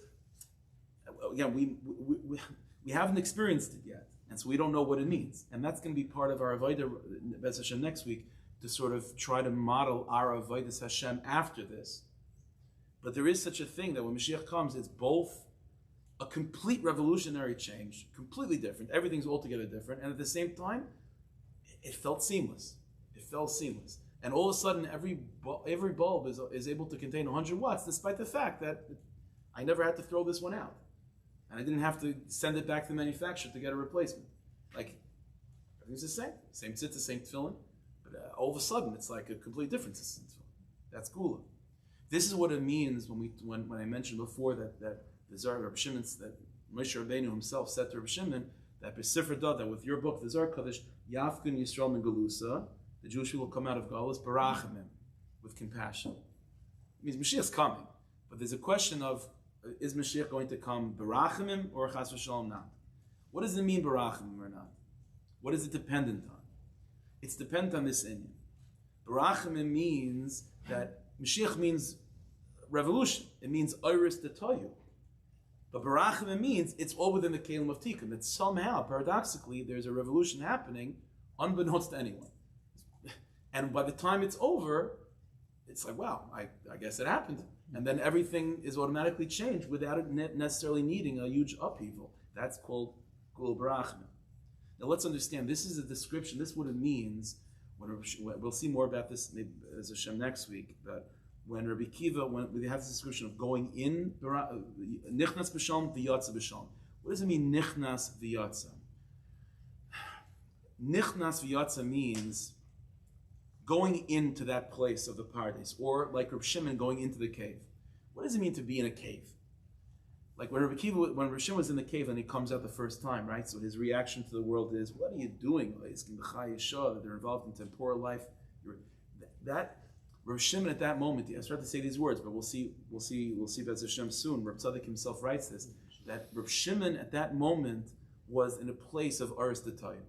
again we haven't experienced it yet, and so we don't know what it means. And that's going to be part of our Avodah Be'ez Hashem next week, to sort of try to model our Avodas Hashem after this. But there is such a thing that when Mashiach comes, it's both a complete revolutionary change, completely different, everything's altogether different, and at the same time, it felt seamless. It felt seamless. And all of a sudden, every bulb is able to contain 100 watts, despite the fact that I never had to throw this one out. And I didn't have to send it back to the manufacturer to get a replacement. Like, everything's the same. Same tzitzit, same tefillin. But all of a sudden, it's like a complete difference. That's Gula. This is what it means when I mentioned before that the Zohar Rebbe Shimon, that Moshe Rabbeinu himself said to Rebbe Shimon that B'Sifra Dad, that with your book, the Zohar Kodesh, Yafkin Yisrael Min Galusa, the Jewish people will come out of Galus, Barachamim, with compassion. It means Mashiach's coming, but there's a question of, is Mashiach going to come Barachamim or Chas v'Shalom not? What does it mean Barachamim or not? What is it dependent on? It's dependent on this inyan. Barachamim means that Mashiach means revolution. It means Iris Detoyu. But Barachamim means it's all within the Kalim of Tikkun. That somehow, paradoxically, there's a revolution happening unbeknownst to anyone. And by the time it's over, it's like, wow, I guess it happened. And then everything is automatically changed without it necessarily needing a huge upheaval. That's called Gul Barachamim. Now let's understand, this is a description, this is what it means, we'll see more about this maybe as Hashem next week, but when Rabbi Kiva, when we have this description of going in, Nichnas b'shalom v'yatza b'shalom. What does it mean, Nichnas v'yatza? Nichnas v'yatza means going into that place of the paradise, or like Rebbe Shimon going into the cave. What does it mean to be in a cave? Like when Rebbe Shimon was in the cave and he comes out the first time, right? So his reaction to the world is, what are you doing? They're involved in temporal life. That Rebbe Shimon at that moment, I started to say these words, but we'll see Be'ez Hashem soon. Rebbe Tzaddik himself writes this, that Rebbe Shimon at that moment was in a place of Aris D'Tayim.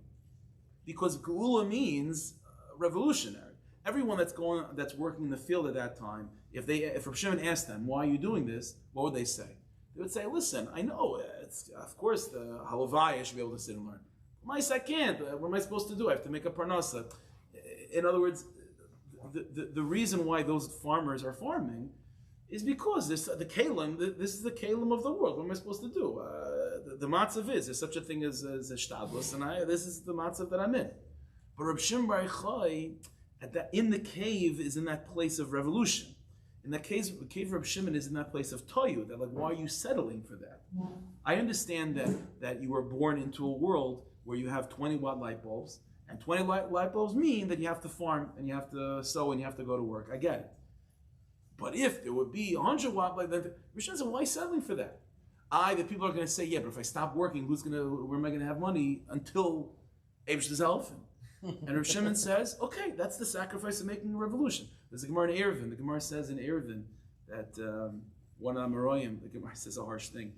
Because Geula means revolutionary. Everyone that's working in the field at that time, if Rebbe Shimon asked them, why are you doing this? What would they say? They would say, listen, I know, it's, of course, the halavai I should be able to sit and learn. Mice, I can't. What am I supposed to do? I have to make a parnasa. In other words, the reason why those farmers are farming is because this is the kalim of the world. What am I supposed to do? The matzav is, there's such a thing as a shtadlus, and this is the matzav that I'm in. But Reb Shimon Bar Yochai, in the cave, is in that place of revolution. In that case, the cave of Reb Shimon is in that place of toyu, that like, why are you settling for that? Yeah. I understand that you were born into a world where you have 20 watt light bulbs, and 20 light bulbs mean that you have to farm, and you have to sow, and you have to go to work. I get it. But if there would be 100 watt light, Reb Shimon said, why the people are going to say, yeah, but if I stop working, where am I going to have money until Eibush Zelfin? And Reb Shimon says, okay, that's the sacrifice of making a revolution. There's a Gemara in Eruvin. The Gemara says in Eruvin that one Amoraim, the Gemara says a harsh thing.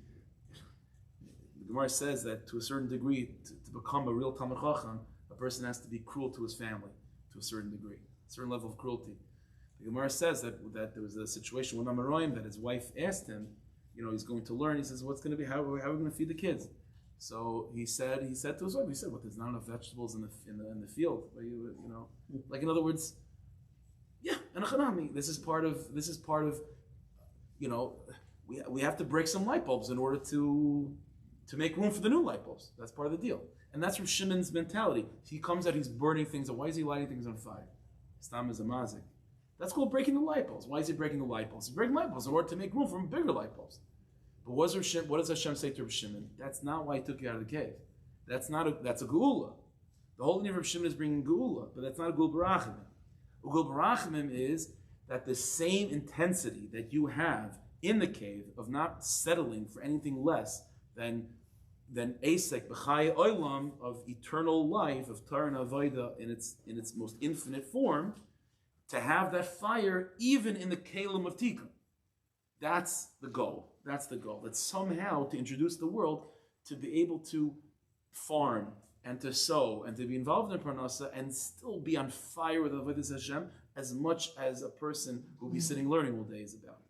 The Gemara says that to a certain degree, to become a real Talmid Chacham, a person has to be cruel to his family to a certain degree, a certain level of cruelty. The Gemara says that there was a situation, one Amoraim, that his wife asked him, he's going to learn. He says, what's going to be, how are we going to feed the kids? So he said to his wife, there's not enough vegetables in the field. Like in other words, yeah, and this is part of, we have to break some light bulbs in order to make room for the new light bulbs. That's part of the deal. And that's from Shimon's mentality. He comes out, he's burning things. Why is he lighting things on fire? Stam is a mazik. That's called breaking the light bulbs. Why is he breaking the light bulbs? He's breaking light bulbs in order to make room for bigger light bulbs. But what does Hashem say to Rebbe Shimon? That's not why he took you out of the cave. That's a geula. The whole name of Rebbe Shimon is bringing geula, but that's not a geul barachamim. A geul barachamim is that the same intensity that you have in the cave of not settling for anything less than Asek b'chaya olam, of eternal life, of Torah and Avodah in its most infinite form, to have that fire even in the kalim of Tikkun. That's the goal. That's the goal. That's somehow to introduce the world to be able to farm and to sow and to be involved in parnasa and still be on fire with Avodas Hashem as much as a person who will be sitting learning all day is about.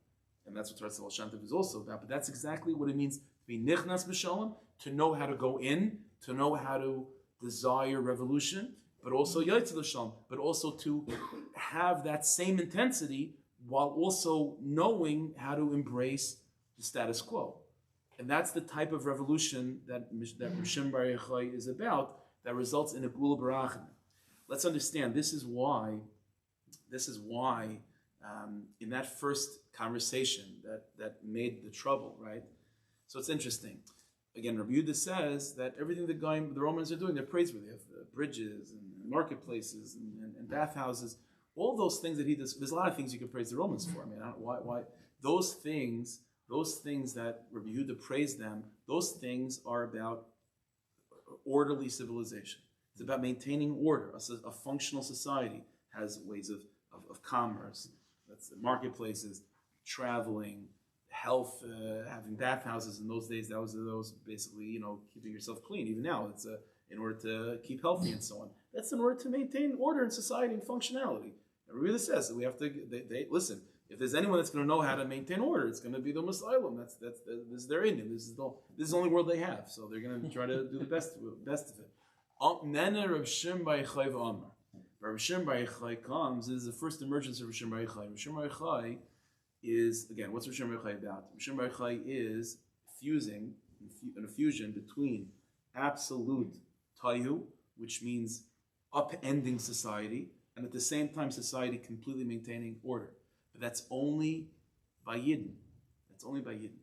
And that's what Ratzal Shantav is also about. But that's exactly what it means to be nichnas b'shalom, to know how to go in, to know how to desire revolution, but also yotze l'shalom, but also to have that same intensity while also knowing how to embrace the status quo. And that's the type of revolution that Rebbe Shimon Bar Yochai is about, that results in a geula barachamim. Let's understand, this is why in that first conversation that made the trouble, right? So it's interesting. Again, Rabbi Yehuda says that everything the Romans are doing, they're praiseworthy. They have bridges and marketplaces and bathhouses, all those things that he does. There's a lot of things you can praise the Romans for. I mean, why those things that Rabbi Yehuda praised them, those things are about orderly civilization. It's about maintaining order. A functional society has ways of commerce. That's the marketplaces, traveling, health, having bathhouses. In those days, those basically, keeping yourself clean. Even now, it's in order to keep healthy and so on. That's in order to maintain order in society and functionality. It really says that we have to. They listen. If there's anyone that's going to know how to maintain order, it's going to be the Muslim. This is their Indian. This is the only world they have. So they're going to try to do the best of it. Nene Rebbe Shimon Bar Yochai v'Amar. Rebbe Shimon Bar Yochai comes. This is the first emergence of Rebbe Shimon Bar Yochai. Rebbe Shimon Bar Yochai is, again, what's Rebbe Shimon Bar Yochai about? Rebbe Shimon Bar Yochai is fusing a fusion between absolute tayu, which means upending society, and at the same time society completely maintaining order. But that's only by Yidden. That's only by Yidden.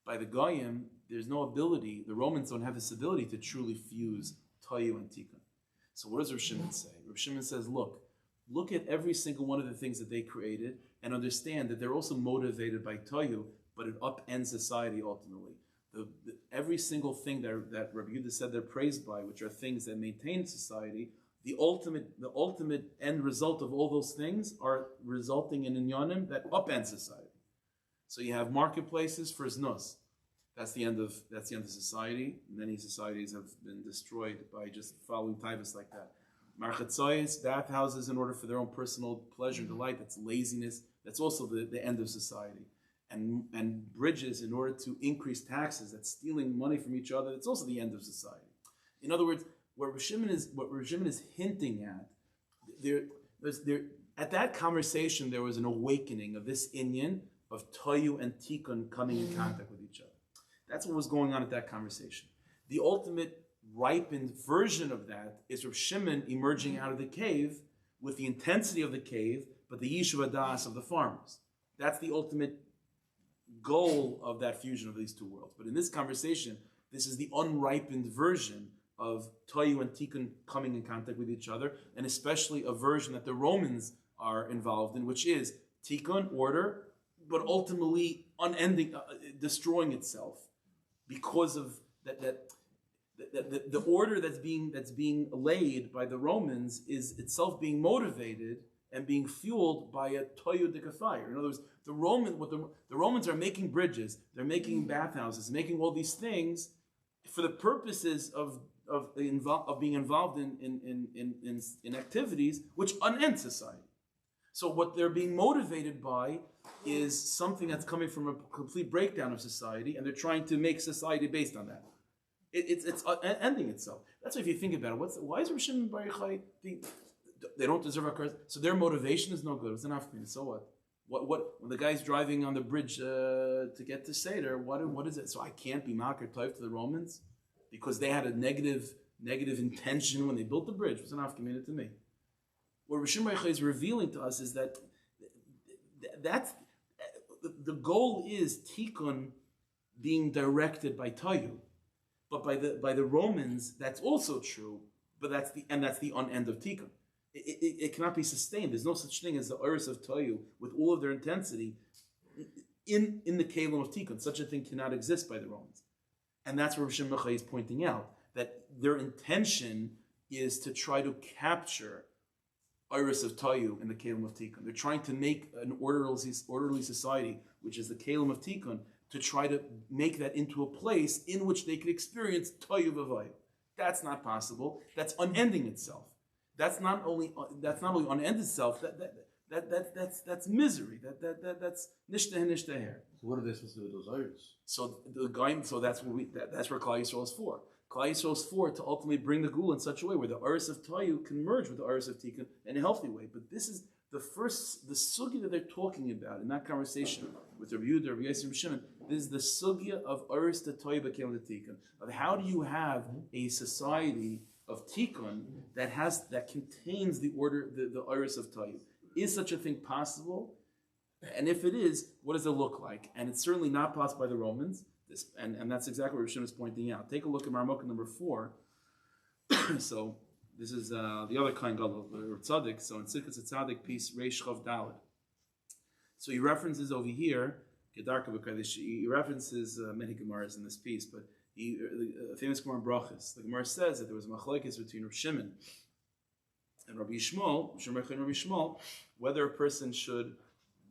By the Goyim, there's no ability, the Romans don't have this ability to truly fuse tayu and tikkun. So what does Rebbe Shimon say? Rebbe Shimon says, look at every single one of the things that they created and understand that they're also motivated by tayu, but it upends society ultimately. Every single thing that Rabbi Yehuda said they're praised by, which are things that maintain society, the ultimate end result of all those things are resulting in inyanim that upend society. So you have marketplaces for znus. That's the end of society. Many societies have been destroyed by just following taivas like that. Marchatzoyes, bathhouses in order for their own personal pleasure and delight. That's laziness. That's also the end of society. And bridges in order to increase taxes. That's stealing money from each other. That's also the end of society. In other words, what Rebbe Shimon is hinting at, at that conversation there was an awakening of this inyan of toyu and tikkun coming in contact with each other. That's what was going on at that conversation. The ultimate ripened version of that is Rebbe Shimon emerging out of the cave with the intensity of the cave, but the yishuv das of the farmers. That's the ultimate goal of that fusion of these two worlds. But in this conversation, this is the unripened version of Toyu and Tikkun coming in contact with each other, and especially a version that the Romans are involved in, which is Tikkun, order, but ultimately unending, destroying itself because of the order that's being laid by the Romans is itself being motivated and being fueled by a Toyu Dika fire. In other words, the Romans are making bridges, they're making bathhouses, making all these things for the purposes of being involved in activities which unend society. So what they're being motivated by is something that's coming from a complete breakdown of society, and they're trying to make society based on that. It's ending itself. That's why if you think about it, why is Rebbe Shimon Bar Yochai think they don't deserve our credit? So their motivation is no good. It's an afternoon. So what? When the guy's driving on the bridge to get to Seder, what is it? So I can't be makar toiv to the Romans because they had a negative intention when they built the bridge. It was an afternoon to me. What Rebbe Shimon Bar Yochai is revealing to us is that that's the goal is tikkun being directed by tayu, but by the Romans that's also true, but that's the unend of tikkun. It cannot be sustained. There's no such thing as the Uris of Toyu with all of their intensity in the Kalim of Tikkun. Such a thing cannot exist by the Romans. And that's where Rebbe Shimon is pointing out, that their intention is to try to capture Uris of Toyu in the Kalim of Tikkun. They're trying to make an orderly society, which is the Kalim of Tikkun, to try to make that into a place in which they could experience Toyu v'Vayu. That's not possible. That's unending itself. That's not only unend itself. That's misery. That's nishtaher. So what are they supposed to do with those idols? So that's where Klal Yisrael is for. Klal Yisrael is for to ultimately bring the Gula in such a way where the Aris of Tayu can merge with the Aris of Tikkun in a healthy way. But this is the sugya that they're talking about in that conversation with Rabbi Yehuda, Rabbi Yosef, Rebbe Shimon. This is the sugya of Aris to Tayu b'Kelim to Tikkun, of how do you have a society of Tikkun that contains the order, the Iris of Tayu. Is such a thing possible? And if it is, what does it look like? And it's certainly not possible by the Romans. And that's exactly what Rebbe Shimon is pointing out. Take a look at Marmukah number 4. So this is the other kind Gadol, or Tzaddik. So in Sikkos Tzaddik piece Reish Chav Daled. So he references over here Gedarka B'Kodesh. He references many Gemaras in this piece, but a famous Gemara in Brachos. The Gemara says that there was a machlokes between Rebbe Shimon and Rabbi Shmuel, whether a person should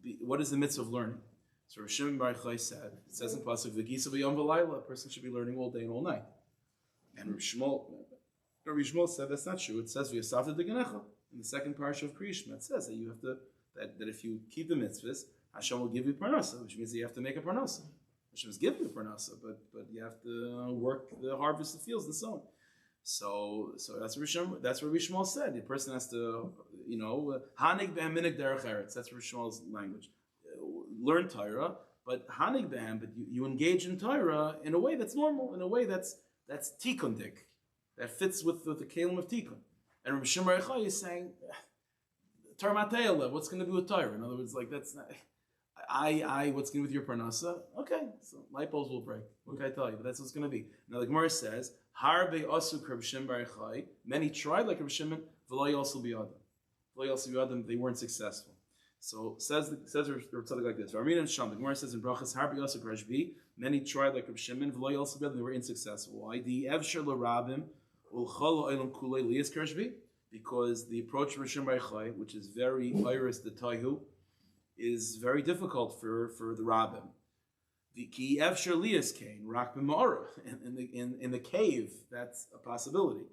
be, what is the mitzvah of learning? So Rebbe Shimon Bar Yochai said, it says in Pasuk, V'gisa b'yom v'layla, a person should be learning all day and all night. And Rabbi Shmuel said that's not true. It says V'yasavta deganecha in the second parsha of Kriyishma. It says that you have to that if you keep the mitzvahs, Hashem will give you parnasa, which means that you have to make a parnasa. Hashem is giving you parnasa, but you have to work the harvest, the fields, and so on. So that's what Rebbe Shmuel said. The person has to, hanig behem minik derech eretz. That's Rebbe Shmuel's language. Learn Torah, but hanig behem, but you engage in Torah in a way that's normal, in a way that's tikkundik, that fits with the kalim of tikkun. And Rebbe Shimon Bar Yochai is saying, Torah matayalev, what's going to be with Torah? In other words, like that's not. What's going to be with your parnasa? Okay, so light bulbs will break. What can I tell you? But that's what's going to be. Now the Gemara says, Harbe asuk Rebbe Shimon Bar Yochai. Many tried like Rebbe Shimon, v'lo yosel biyadam. They weren't successful. So says Rebbe Tzaddik like this. Armin and Sham. The Gemara says in Brachas, Harbe asuk Rashbi. Many tried like Rebbe Shimon, v'lo yosel biyadam. They were unsuccessful. Why? The evsher l'rabim ulchol olam kulei liyas Rashbi. Because the approach of Rebbe Shimon Bar Yochai, which is very iris the taihu, is very difficult for the rabbim. The ki efshar liyas kain rak b'ma'ara in the cave, that's a possibility.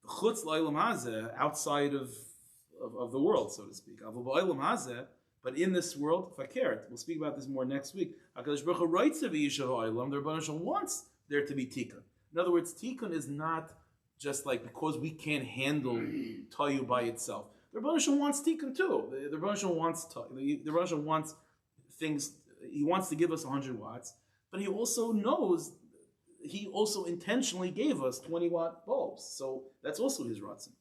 The chutz la'olam hazeh, outside of the world, so to speak. Avol ba'olam hazeh, but in this world, fakert. We'll speak about this more next week. Hakadosh Baruch Hu writes of Yishav ha'olam. The Rebbe Shimon wants there to be tikkun. In other words, tikkun is not just like because we can't handle tayu by itself. The Rebbe Shimon wants tikkun too. The Rebbe Shimon wants things. He wants to give us 100 watts, but he also knows. He also intentionally gave us 20-watt bulbs. So that's also his ratzon.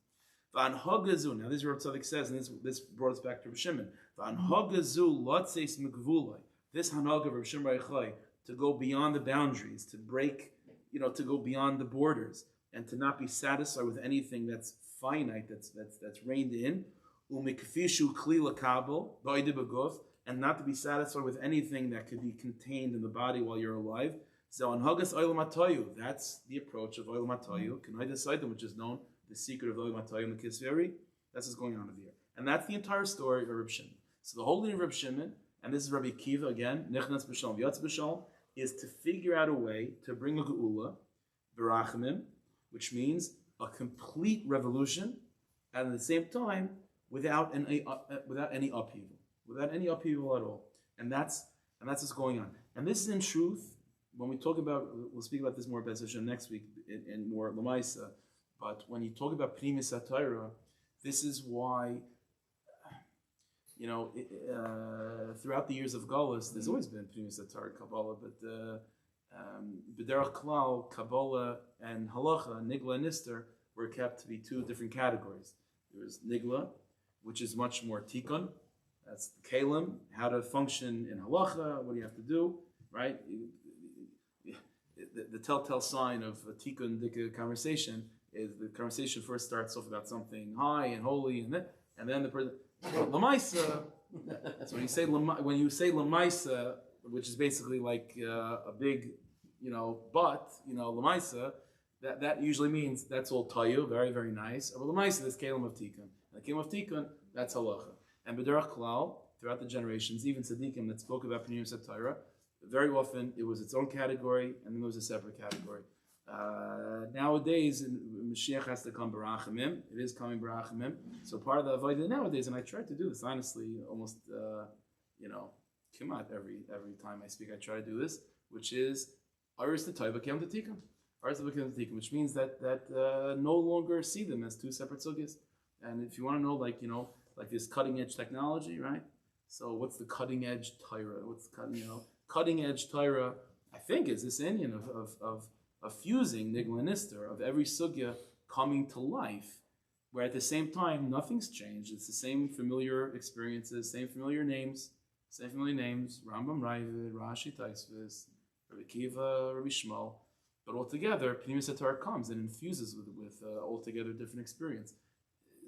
V'an hagazu. Now this is what Tzaddik says, and this brought us back to Rebbe Shimon. V'an hagazu lotzeis mekvulai. This hanag of Rebbe Shimon Bar Yochai, to go beyond the boundaries, to break, to go beyond the borders, and to not be satisfied with anything that's finite, that's reined in, umikfishu kli lakabel ba'ide beguf, and not to be satisfied with anything that could be contained in the body while you're alive. So on hagas olam hatayu, that's the approach of olam hatayu. Kanayda Saidim, which is known, the secret of olam hatayu in the Kisveri. That's what's going on over here, and that's the entire story of Rebbe Shimon. So the whole thing of Rebbe Shimon, and this is Rabbi Akiva again, Nichnas b'shalom, Yatz b'shalom, is to figure out a way to bring a geula, berachimim, which means a complete revolution, and at the same time, without any upheaval at all. And that's what's going on. And this is in truth, when we talk about, we'll speak about this more Be'ez Hashem next week in more Lamaisa, but when you talk about Pnimis HaTorah, this is why, throughout the years of Galus, there's always been Pnimis HaTorah, Kabbalah, but B'derech Klal, Kabbalah and Halacha, Nigla and Nister, were kept to be two different categories. There was Nigla, which is much more Tikkun, That's the kalim, how to function in halacha, what do you have to do, right? The telltale sign of a tikkun dika conversation is the conversation first starts off about something high and holy, and then the person lamaisa. So when you say lamaisa, which is basically like a big, but lamaisa, that usually means that's all tayu, very very nice. But lamaisa, this kalim of tikkun, and the kalim of tikkun, that's halacha. And b'derech klal, throughout the generations, even tzaddikim that spoke about Pneumis HaTorah, very often it was its own category, and then there was a separate category. Nowadays, Mashiach has to come barachamim. It is coming barachamim. So part of the avodah nowadays, and I try to do this honestly, almost kimat every time I speak, I try to do this, which is aris t'toiva kem t'tikkun. Aris t'toiva t'tikkun, which means that no longer see them as two separate sugyas. And if you want to know, like this cutting edge technology, right? So what's the cutting edge Torah? What's the cutting edge Torah? I think is this Indian of fusing nigla and nister, of every sugya coming to life, where at the same time nothing's changed. It's the same familiar experiences, same familiar names. Rambam Ravid, Rashi Taisvis, Rebbe Kiva, Rebbe Shimon, but altogether Pneumis HaTorah comes and infuses with altogether different experience.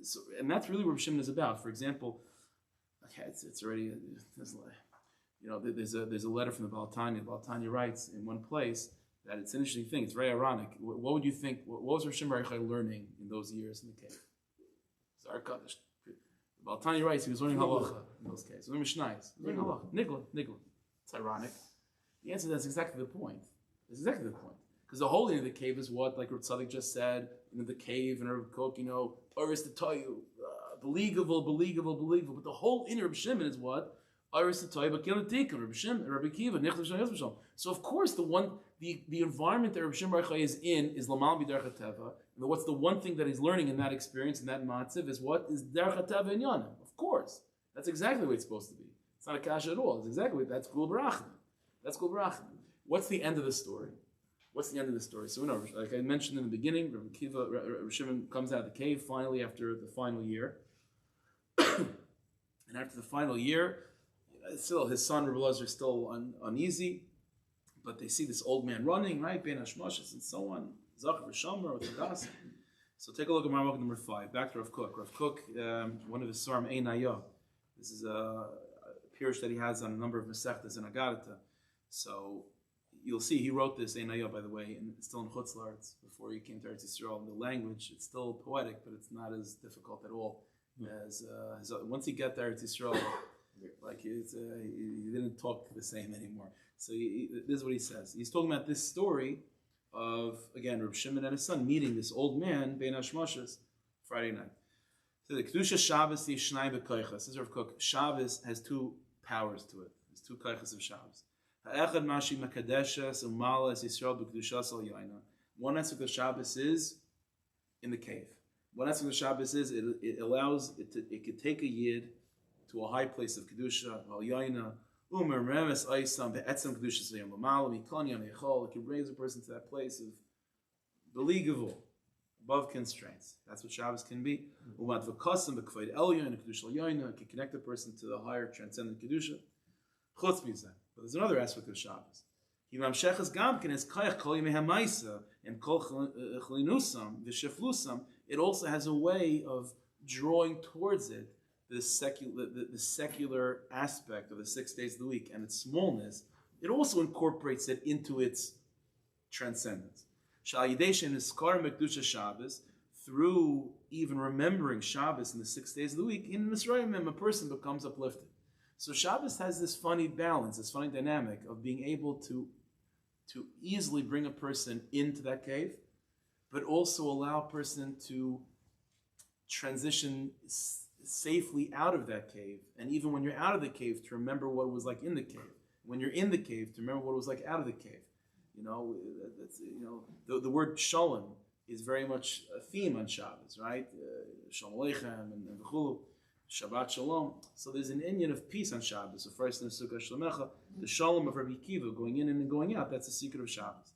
So, and that's really what Rebbe Shimon is about. For example, it's already there's a letter from the Baal Tanya. The Baal Tanya writes in one place that it's an interesting thing. It's very ironic. What would you think? What was Rebbe Shimon Bar Yochai learning in those years in the cave? Zar Kaddish. The Baal Tanya writes he was learning halacha in those caves. He was learning mishnayos. He was learning halacha. Nigla. It's ironic. The answer to that's exactly the point. It's exactly the point. Because the whole thing of the cave is what, like Rav Tzaddik just said, the cave and Rav Kook, Aris to tell you, believable. But the whole inner Rebbe Shimon is what? Aris to tell you, but Rebbe Shimon, Rebbe Kiva, So of course the environment that Rebbe Shimon Bar Yochai is in is Lamal B'derech HaTeva. And what's the one thing that he's learning in that experience, in that matziv, is what? Is Derech HaTeva in Yanim. Of course. That's exactly what it's supposed to be. It's not a kasha at all. It's exactly that's Kul Barachim. What's the end of the story? So like I mentioned in the beginning, Rebbe Shimon comes out of the cave finally after the final year. And after the final year, still his son Rebbe Elazar is still uneasy, but they see this old man running, right? Ben Hashmashas and so on. Zach Rishomer or Tadas. So take a look at Marmok number 5. Back to Rav Kook. Rav Kook, one of his Svarim Einayah. This is a pirush that he has on a number of Masechtas in Agadata. So you'll see he wrote this Einayah, by the way, and it's still in Chutz La'aretz before he came to Eretz Yisrael. The language, it's still poetic, but it's not as difficult at all as once he got to Eretz Yisrael, like he didn't talk the same anymore. So this is what he says. He's talking about this story of, again, Reb Shimon and his son meeting this old man, Ben Hashmashas, Friday night. So the Kedusha Shabbos Yishnai B'Koichas. This is Rav Kook. Shabbos has two powers to it. There's two Koichas of Shabbos. Ha'echad Mashi Makadeshes Umala Es Yisrael B'Kedushas Al Yaina. One aspect of Shabbos is in the cave. One aspect of Shabbos is it allows it could take a yid to a high place of Kedusha, Al Yaina, Umer Remes Aisam Be'etzem Kedushas Al Yaina L'Mala Mikon Yechol. It can raise a person to that place of believable, above constraints. That's what Shabbos can be. Umat V'Kasam B'Kvaid Elyon and Kedusha Al Yaina. It can connect a person to the higher transcendent Kedusha. Chutz Mizah. But there's another aspect of Shabbos. Himam Shechas Gamkin is Kayach Kol Yemei HaMaisa and Kol Chlinusam V'Sheflusam. It also has a way of drawing towards it the secular aspect of the 6 days of the week and its smallness. It also incorporates it into its transcendence. Shal Yideshin is Skar Mekdusha Shabbos, through even remembering Shabbos in the 6 days of the week, in Mitzrayim a person becomes uplifted. So Shabbos has this funny balance, this funny dynamic of being able to easily bring a person into that cave, but also allow a person to transition safely out of that cave. And even when you're out of the cave, to remember what it was like in the cave. When you're in the cave, to remember what it was like out of the cave. The word shalom is very much a theme on Shabbos, right? Shalom Aleichem and V'chulu. Shabbat Shalom. So there's an inyan of peace on Shabbos. So first in the Sukkah Shlomecha, the Shalom of Rabbi Kiva, going in and going out, that's the secret of Shabbos.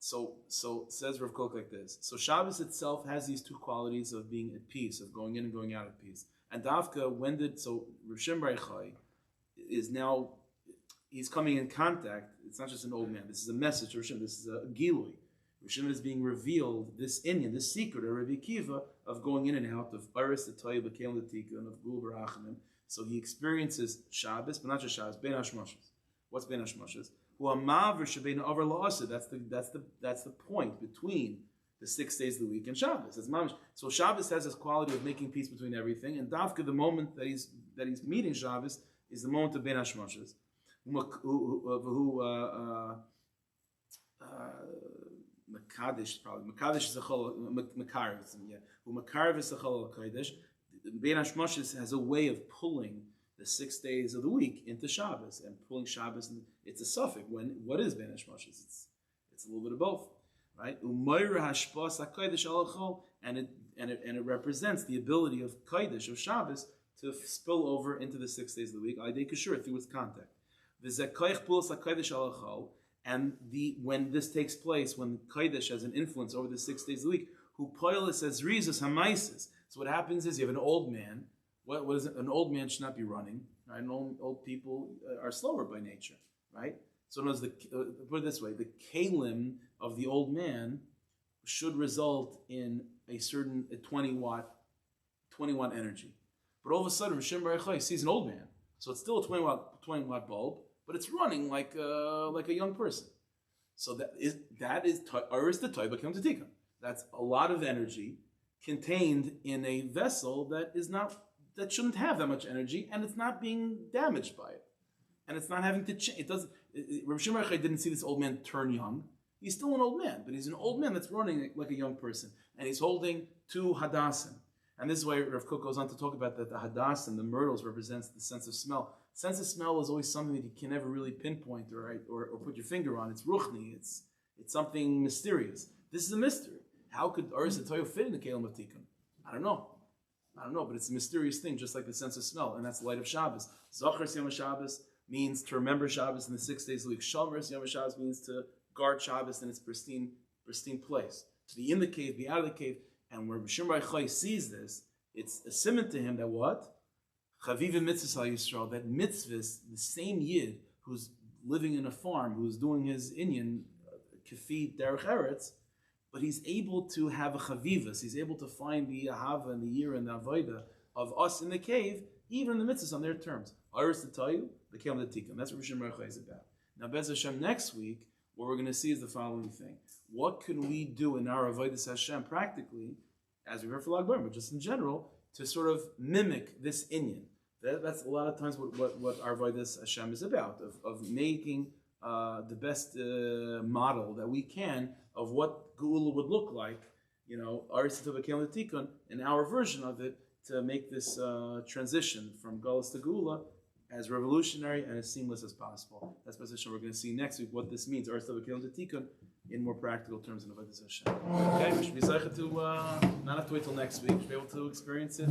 So says Rav Kook like this. So Shabbos itself has these two qualities of being at peace, of going in and going out at peace. And Davka, Rav Shimon Bar Yochai is now, he's coming in contact. It's not just an old man. This is a message to Rav Shimon. This is a gilui. Rav Shimon is being revealed this inyan, this secret of Rebbe Akiva of going in and out of Aris the Toy, Bekel the Tikkun, of Gul Barachim. So he experiences Shabbos, but not just Shabbos, Ben Hashmoshes. What's Ben Hashmoshes? That's the point between the 6 days of the week and Shabbos. So Shabbos has this quality of making peace between everything, and Davka, the moment that he's meeting Shabbos, is the moment of Ben Hashmoshes. Mekadesh probably. Mekadesh is a chol. Mekarev, yeah. Mekarev is a chol kodesh. Ben Hashmoshes has a way of pulling the 6 days of the week into Shabbos and pulling Shabbos. It's a suffix. What is Ben Hashmoshes? It's a little bit of both, right? Umayra hashpas hakodesh alachol, and it represents the ability of kodesh of Shabbos to spill over into the 6 days of the week. Alidei kashur, through its contact. V'zekoich pulas hakodesh alachol. And when this takes place, when Kodesh has an influence over the 6 days of the week, who poilis as rizus hamaisis. So what happens is you have an old man. What is it? An old man should not be running. Right? And old people are slower by nature, right? So put it this way: the kalim of the old man should result in a certain 20 watt energy. But all of a sudden, Rav Shimon Bar Yochai sees an old man, so it's still a 20 watt bulb, but it's running like a young person. So that is Aris the Toy becomes a Tikkun. That's a lot of energy contained in a vessel that shouldn't have that much energy, and it's not being damaged by it, and it's not having to change. It doesn't. Rebbe Shimon Bar Yochai didn't see this old man turn young. He's still an old man, but he's an old man that's running like a young person, and he's holding two hadassim. And this is why Rav Kook goes on to talk about that the hadassim, the myrtles, represents the sense of smell. Sense of smell is always something that you can never really pinpoint or put your finger on. It's ruchni. It's something mysterious. This is a mystery. How could Aris HaToyo fit in the Kelim of Tikkun? I don't know, but it's a mysterious thing, just like the sense of smell, and that's the light of Shabbos. Zachar Yom Shabbos means to remember Shabbos in the 6 days of the week. Shomer Yom Shabbos means to guard Shabbos in its pristine place. To be in the cave, be out of the cave. And where Rebbe Shimon Bar Yochai sees this, it's a simon to him that what? Chaviva mitzvahs al Yisrael, that mitzvahs, the same yid who's living in a farm, who's doing his inyan, kafit derech eretz, but he's able to have a chavivas, he's able to find the ahava and the yira and the avodah of us in the cave, even in the mitzvahs on their terms. Aris the tayu, the kelim the tikkun. That's what Rebbe Shimon Bar Yochai is about. Now, Bez Hashem, next week, what we're going to see is the following thing. What can we do in our avodas Hashem practically, as we heard for Lag B'Omer, but just in general, to sort of mimic this inyan? That's a lot of times what our avodas Hashem is about, of making the best model that we can of what Geula would look like, Aris HaToy Tikkun, in our version of it, to make this transition from Galus to Geula as revolutionary and as seamless as possible. That's position we're going to see next week, what this means, Aris HaToy Tikkun, in more practical terms in avodas Hashem. Okay, we should be zeicha to not have to wait till next week. We should be able to experience it.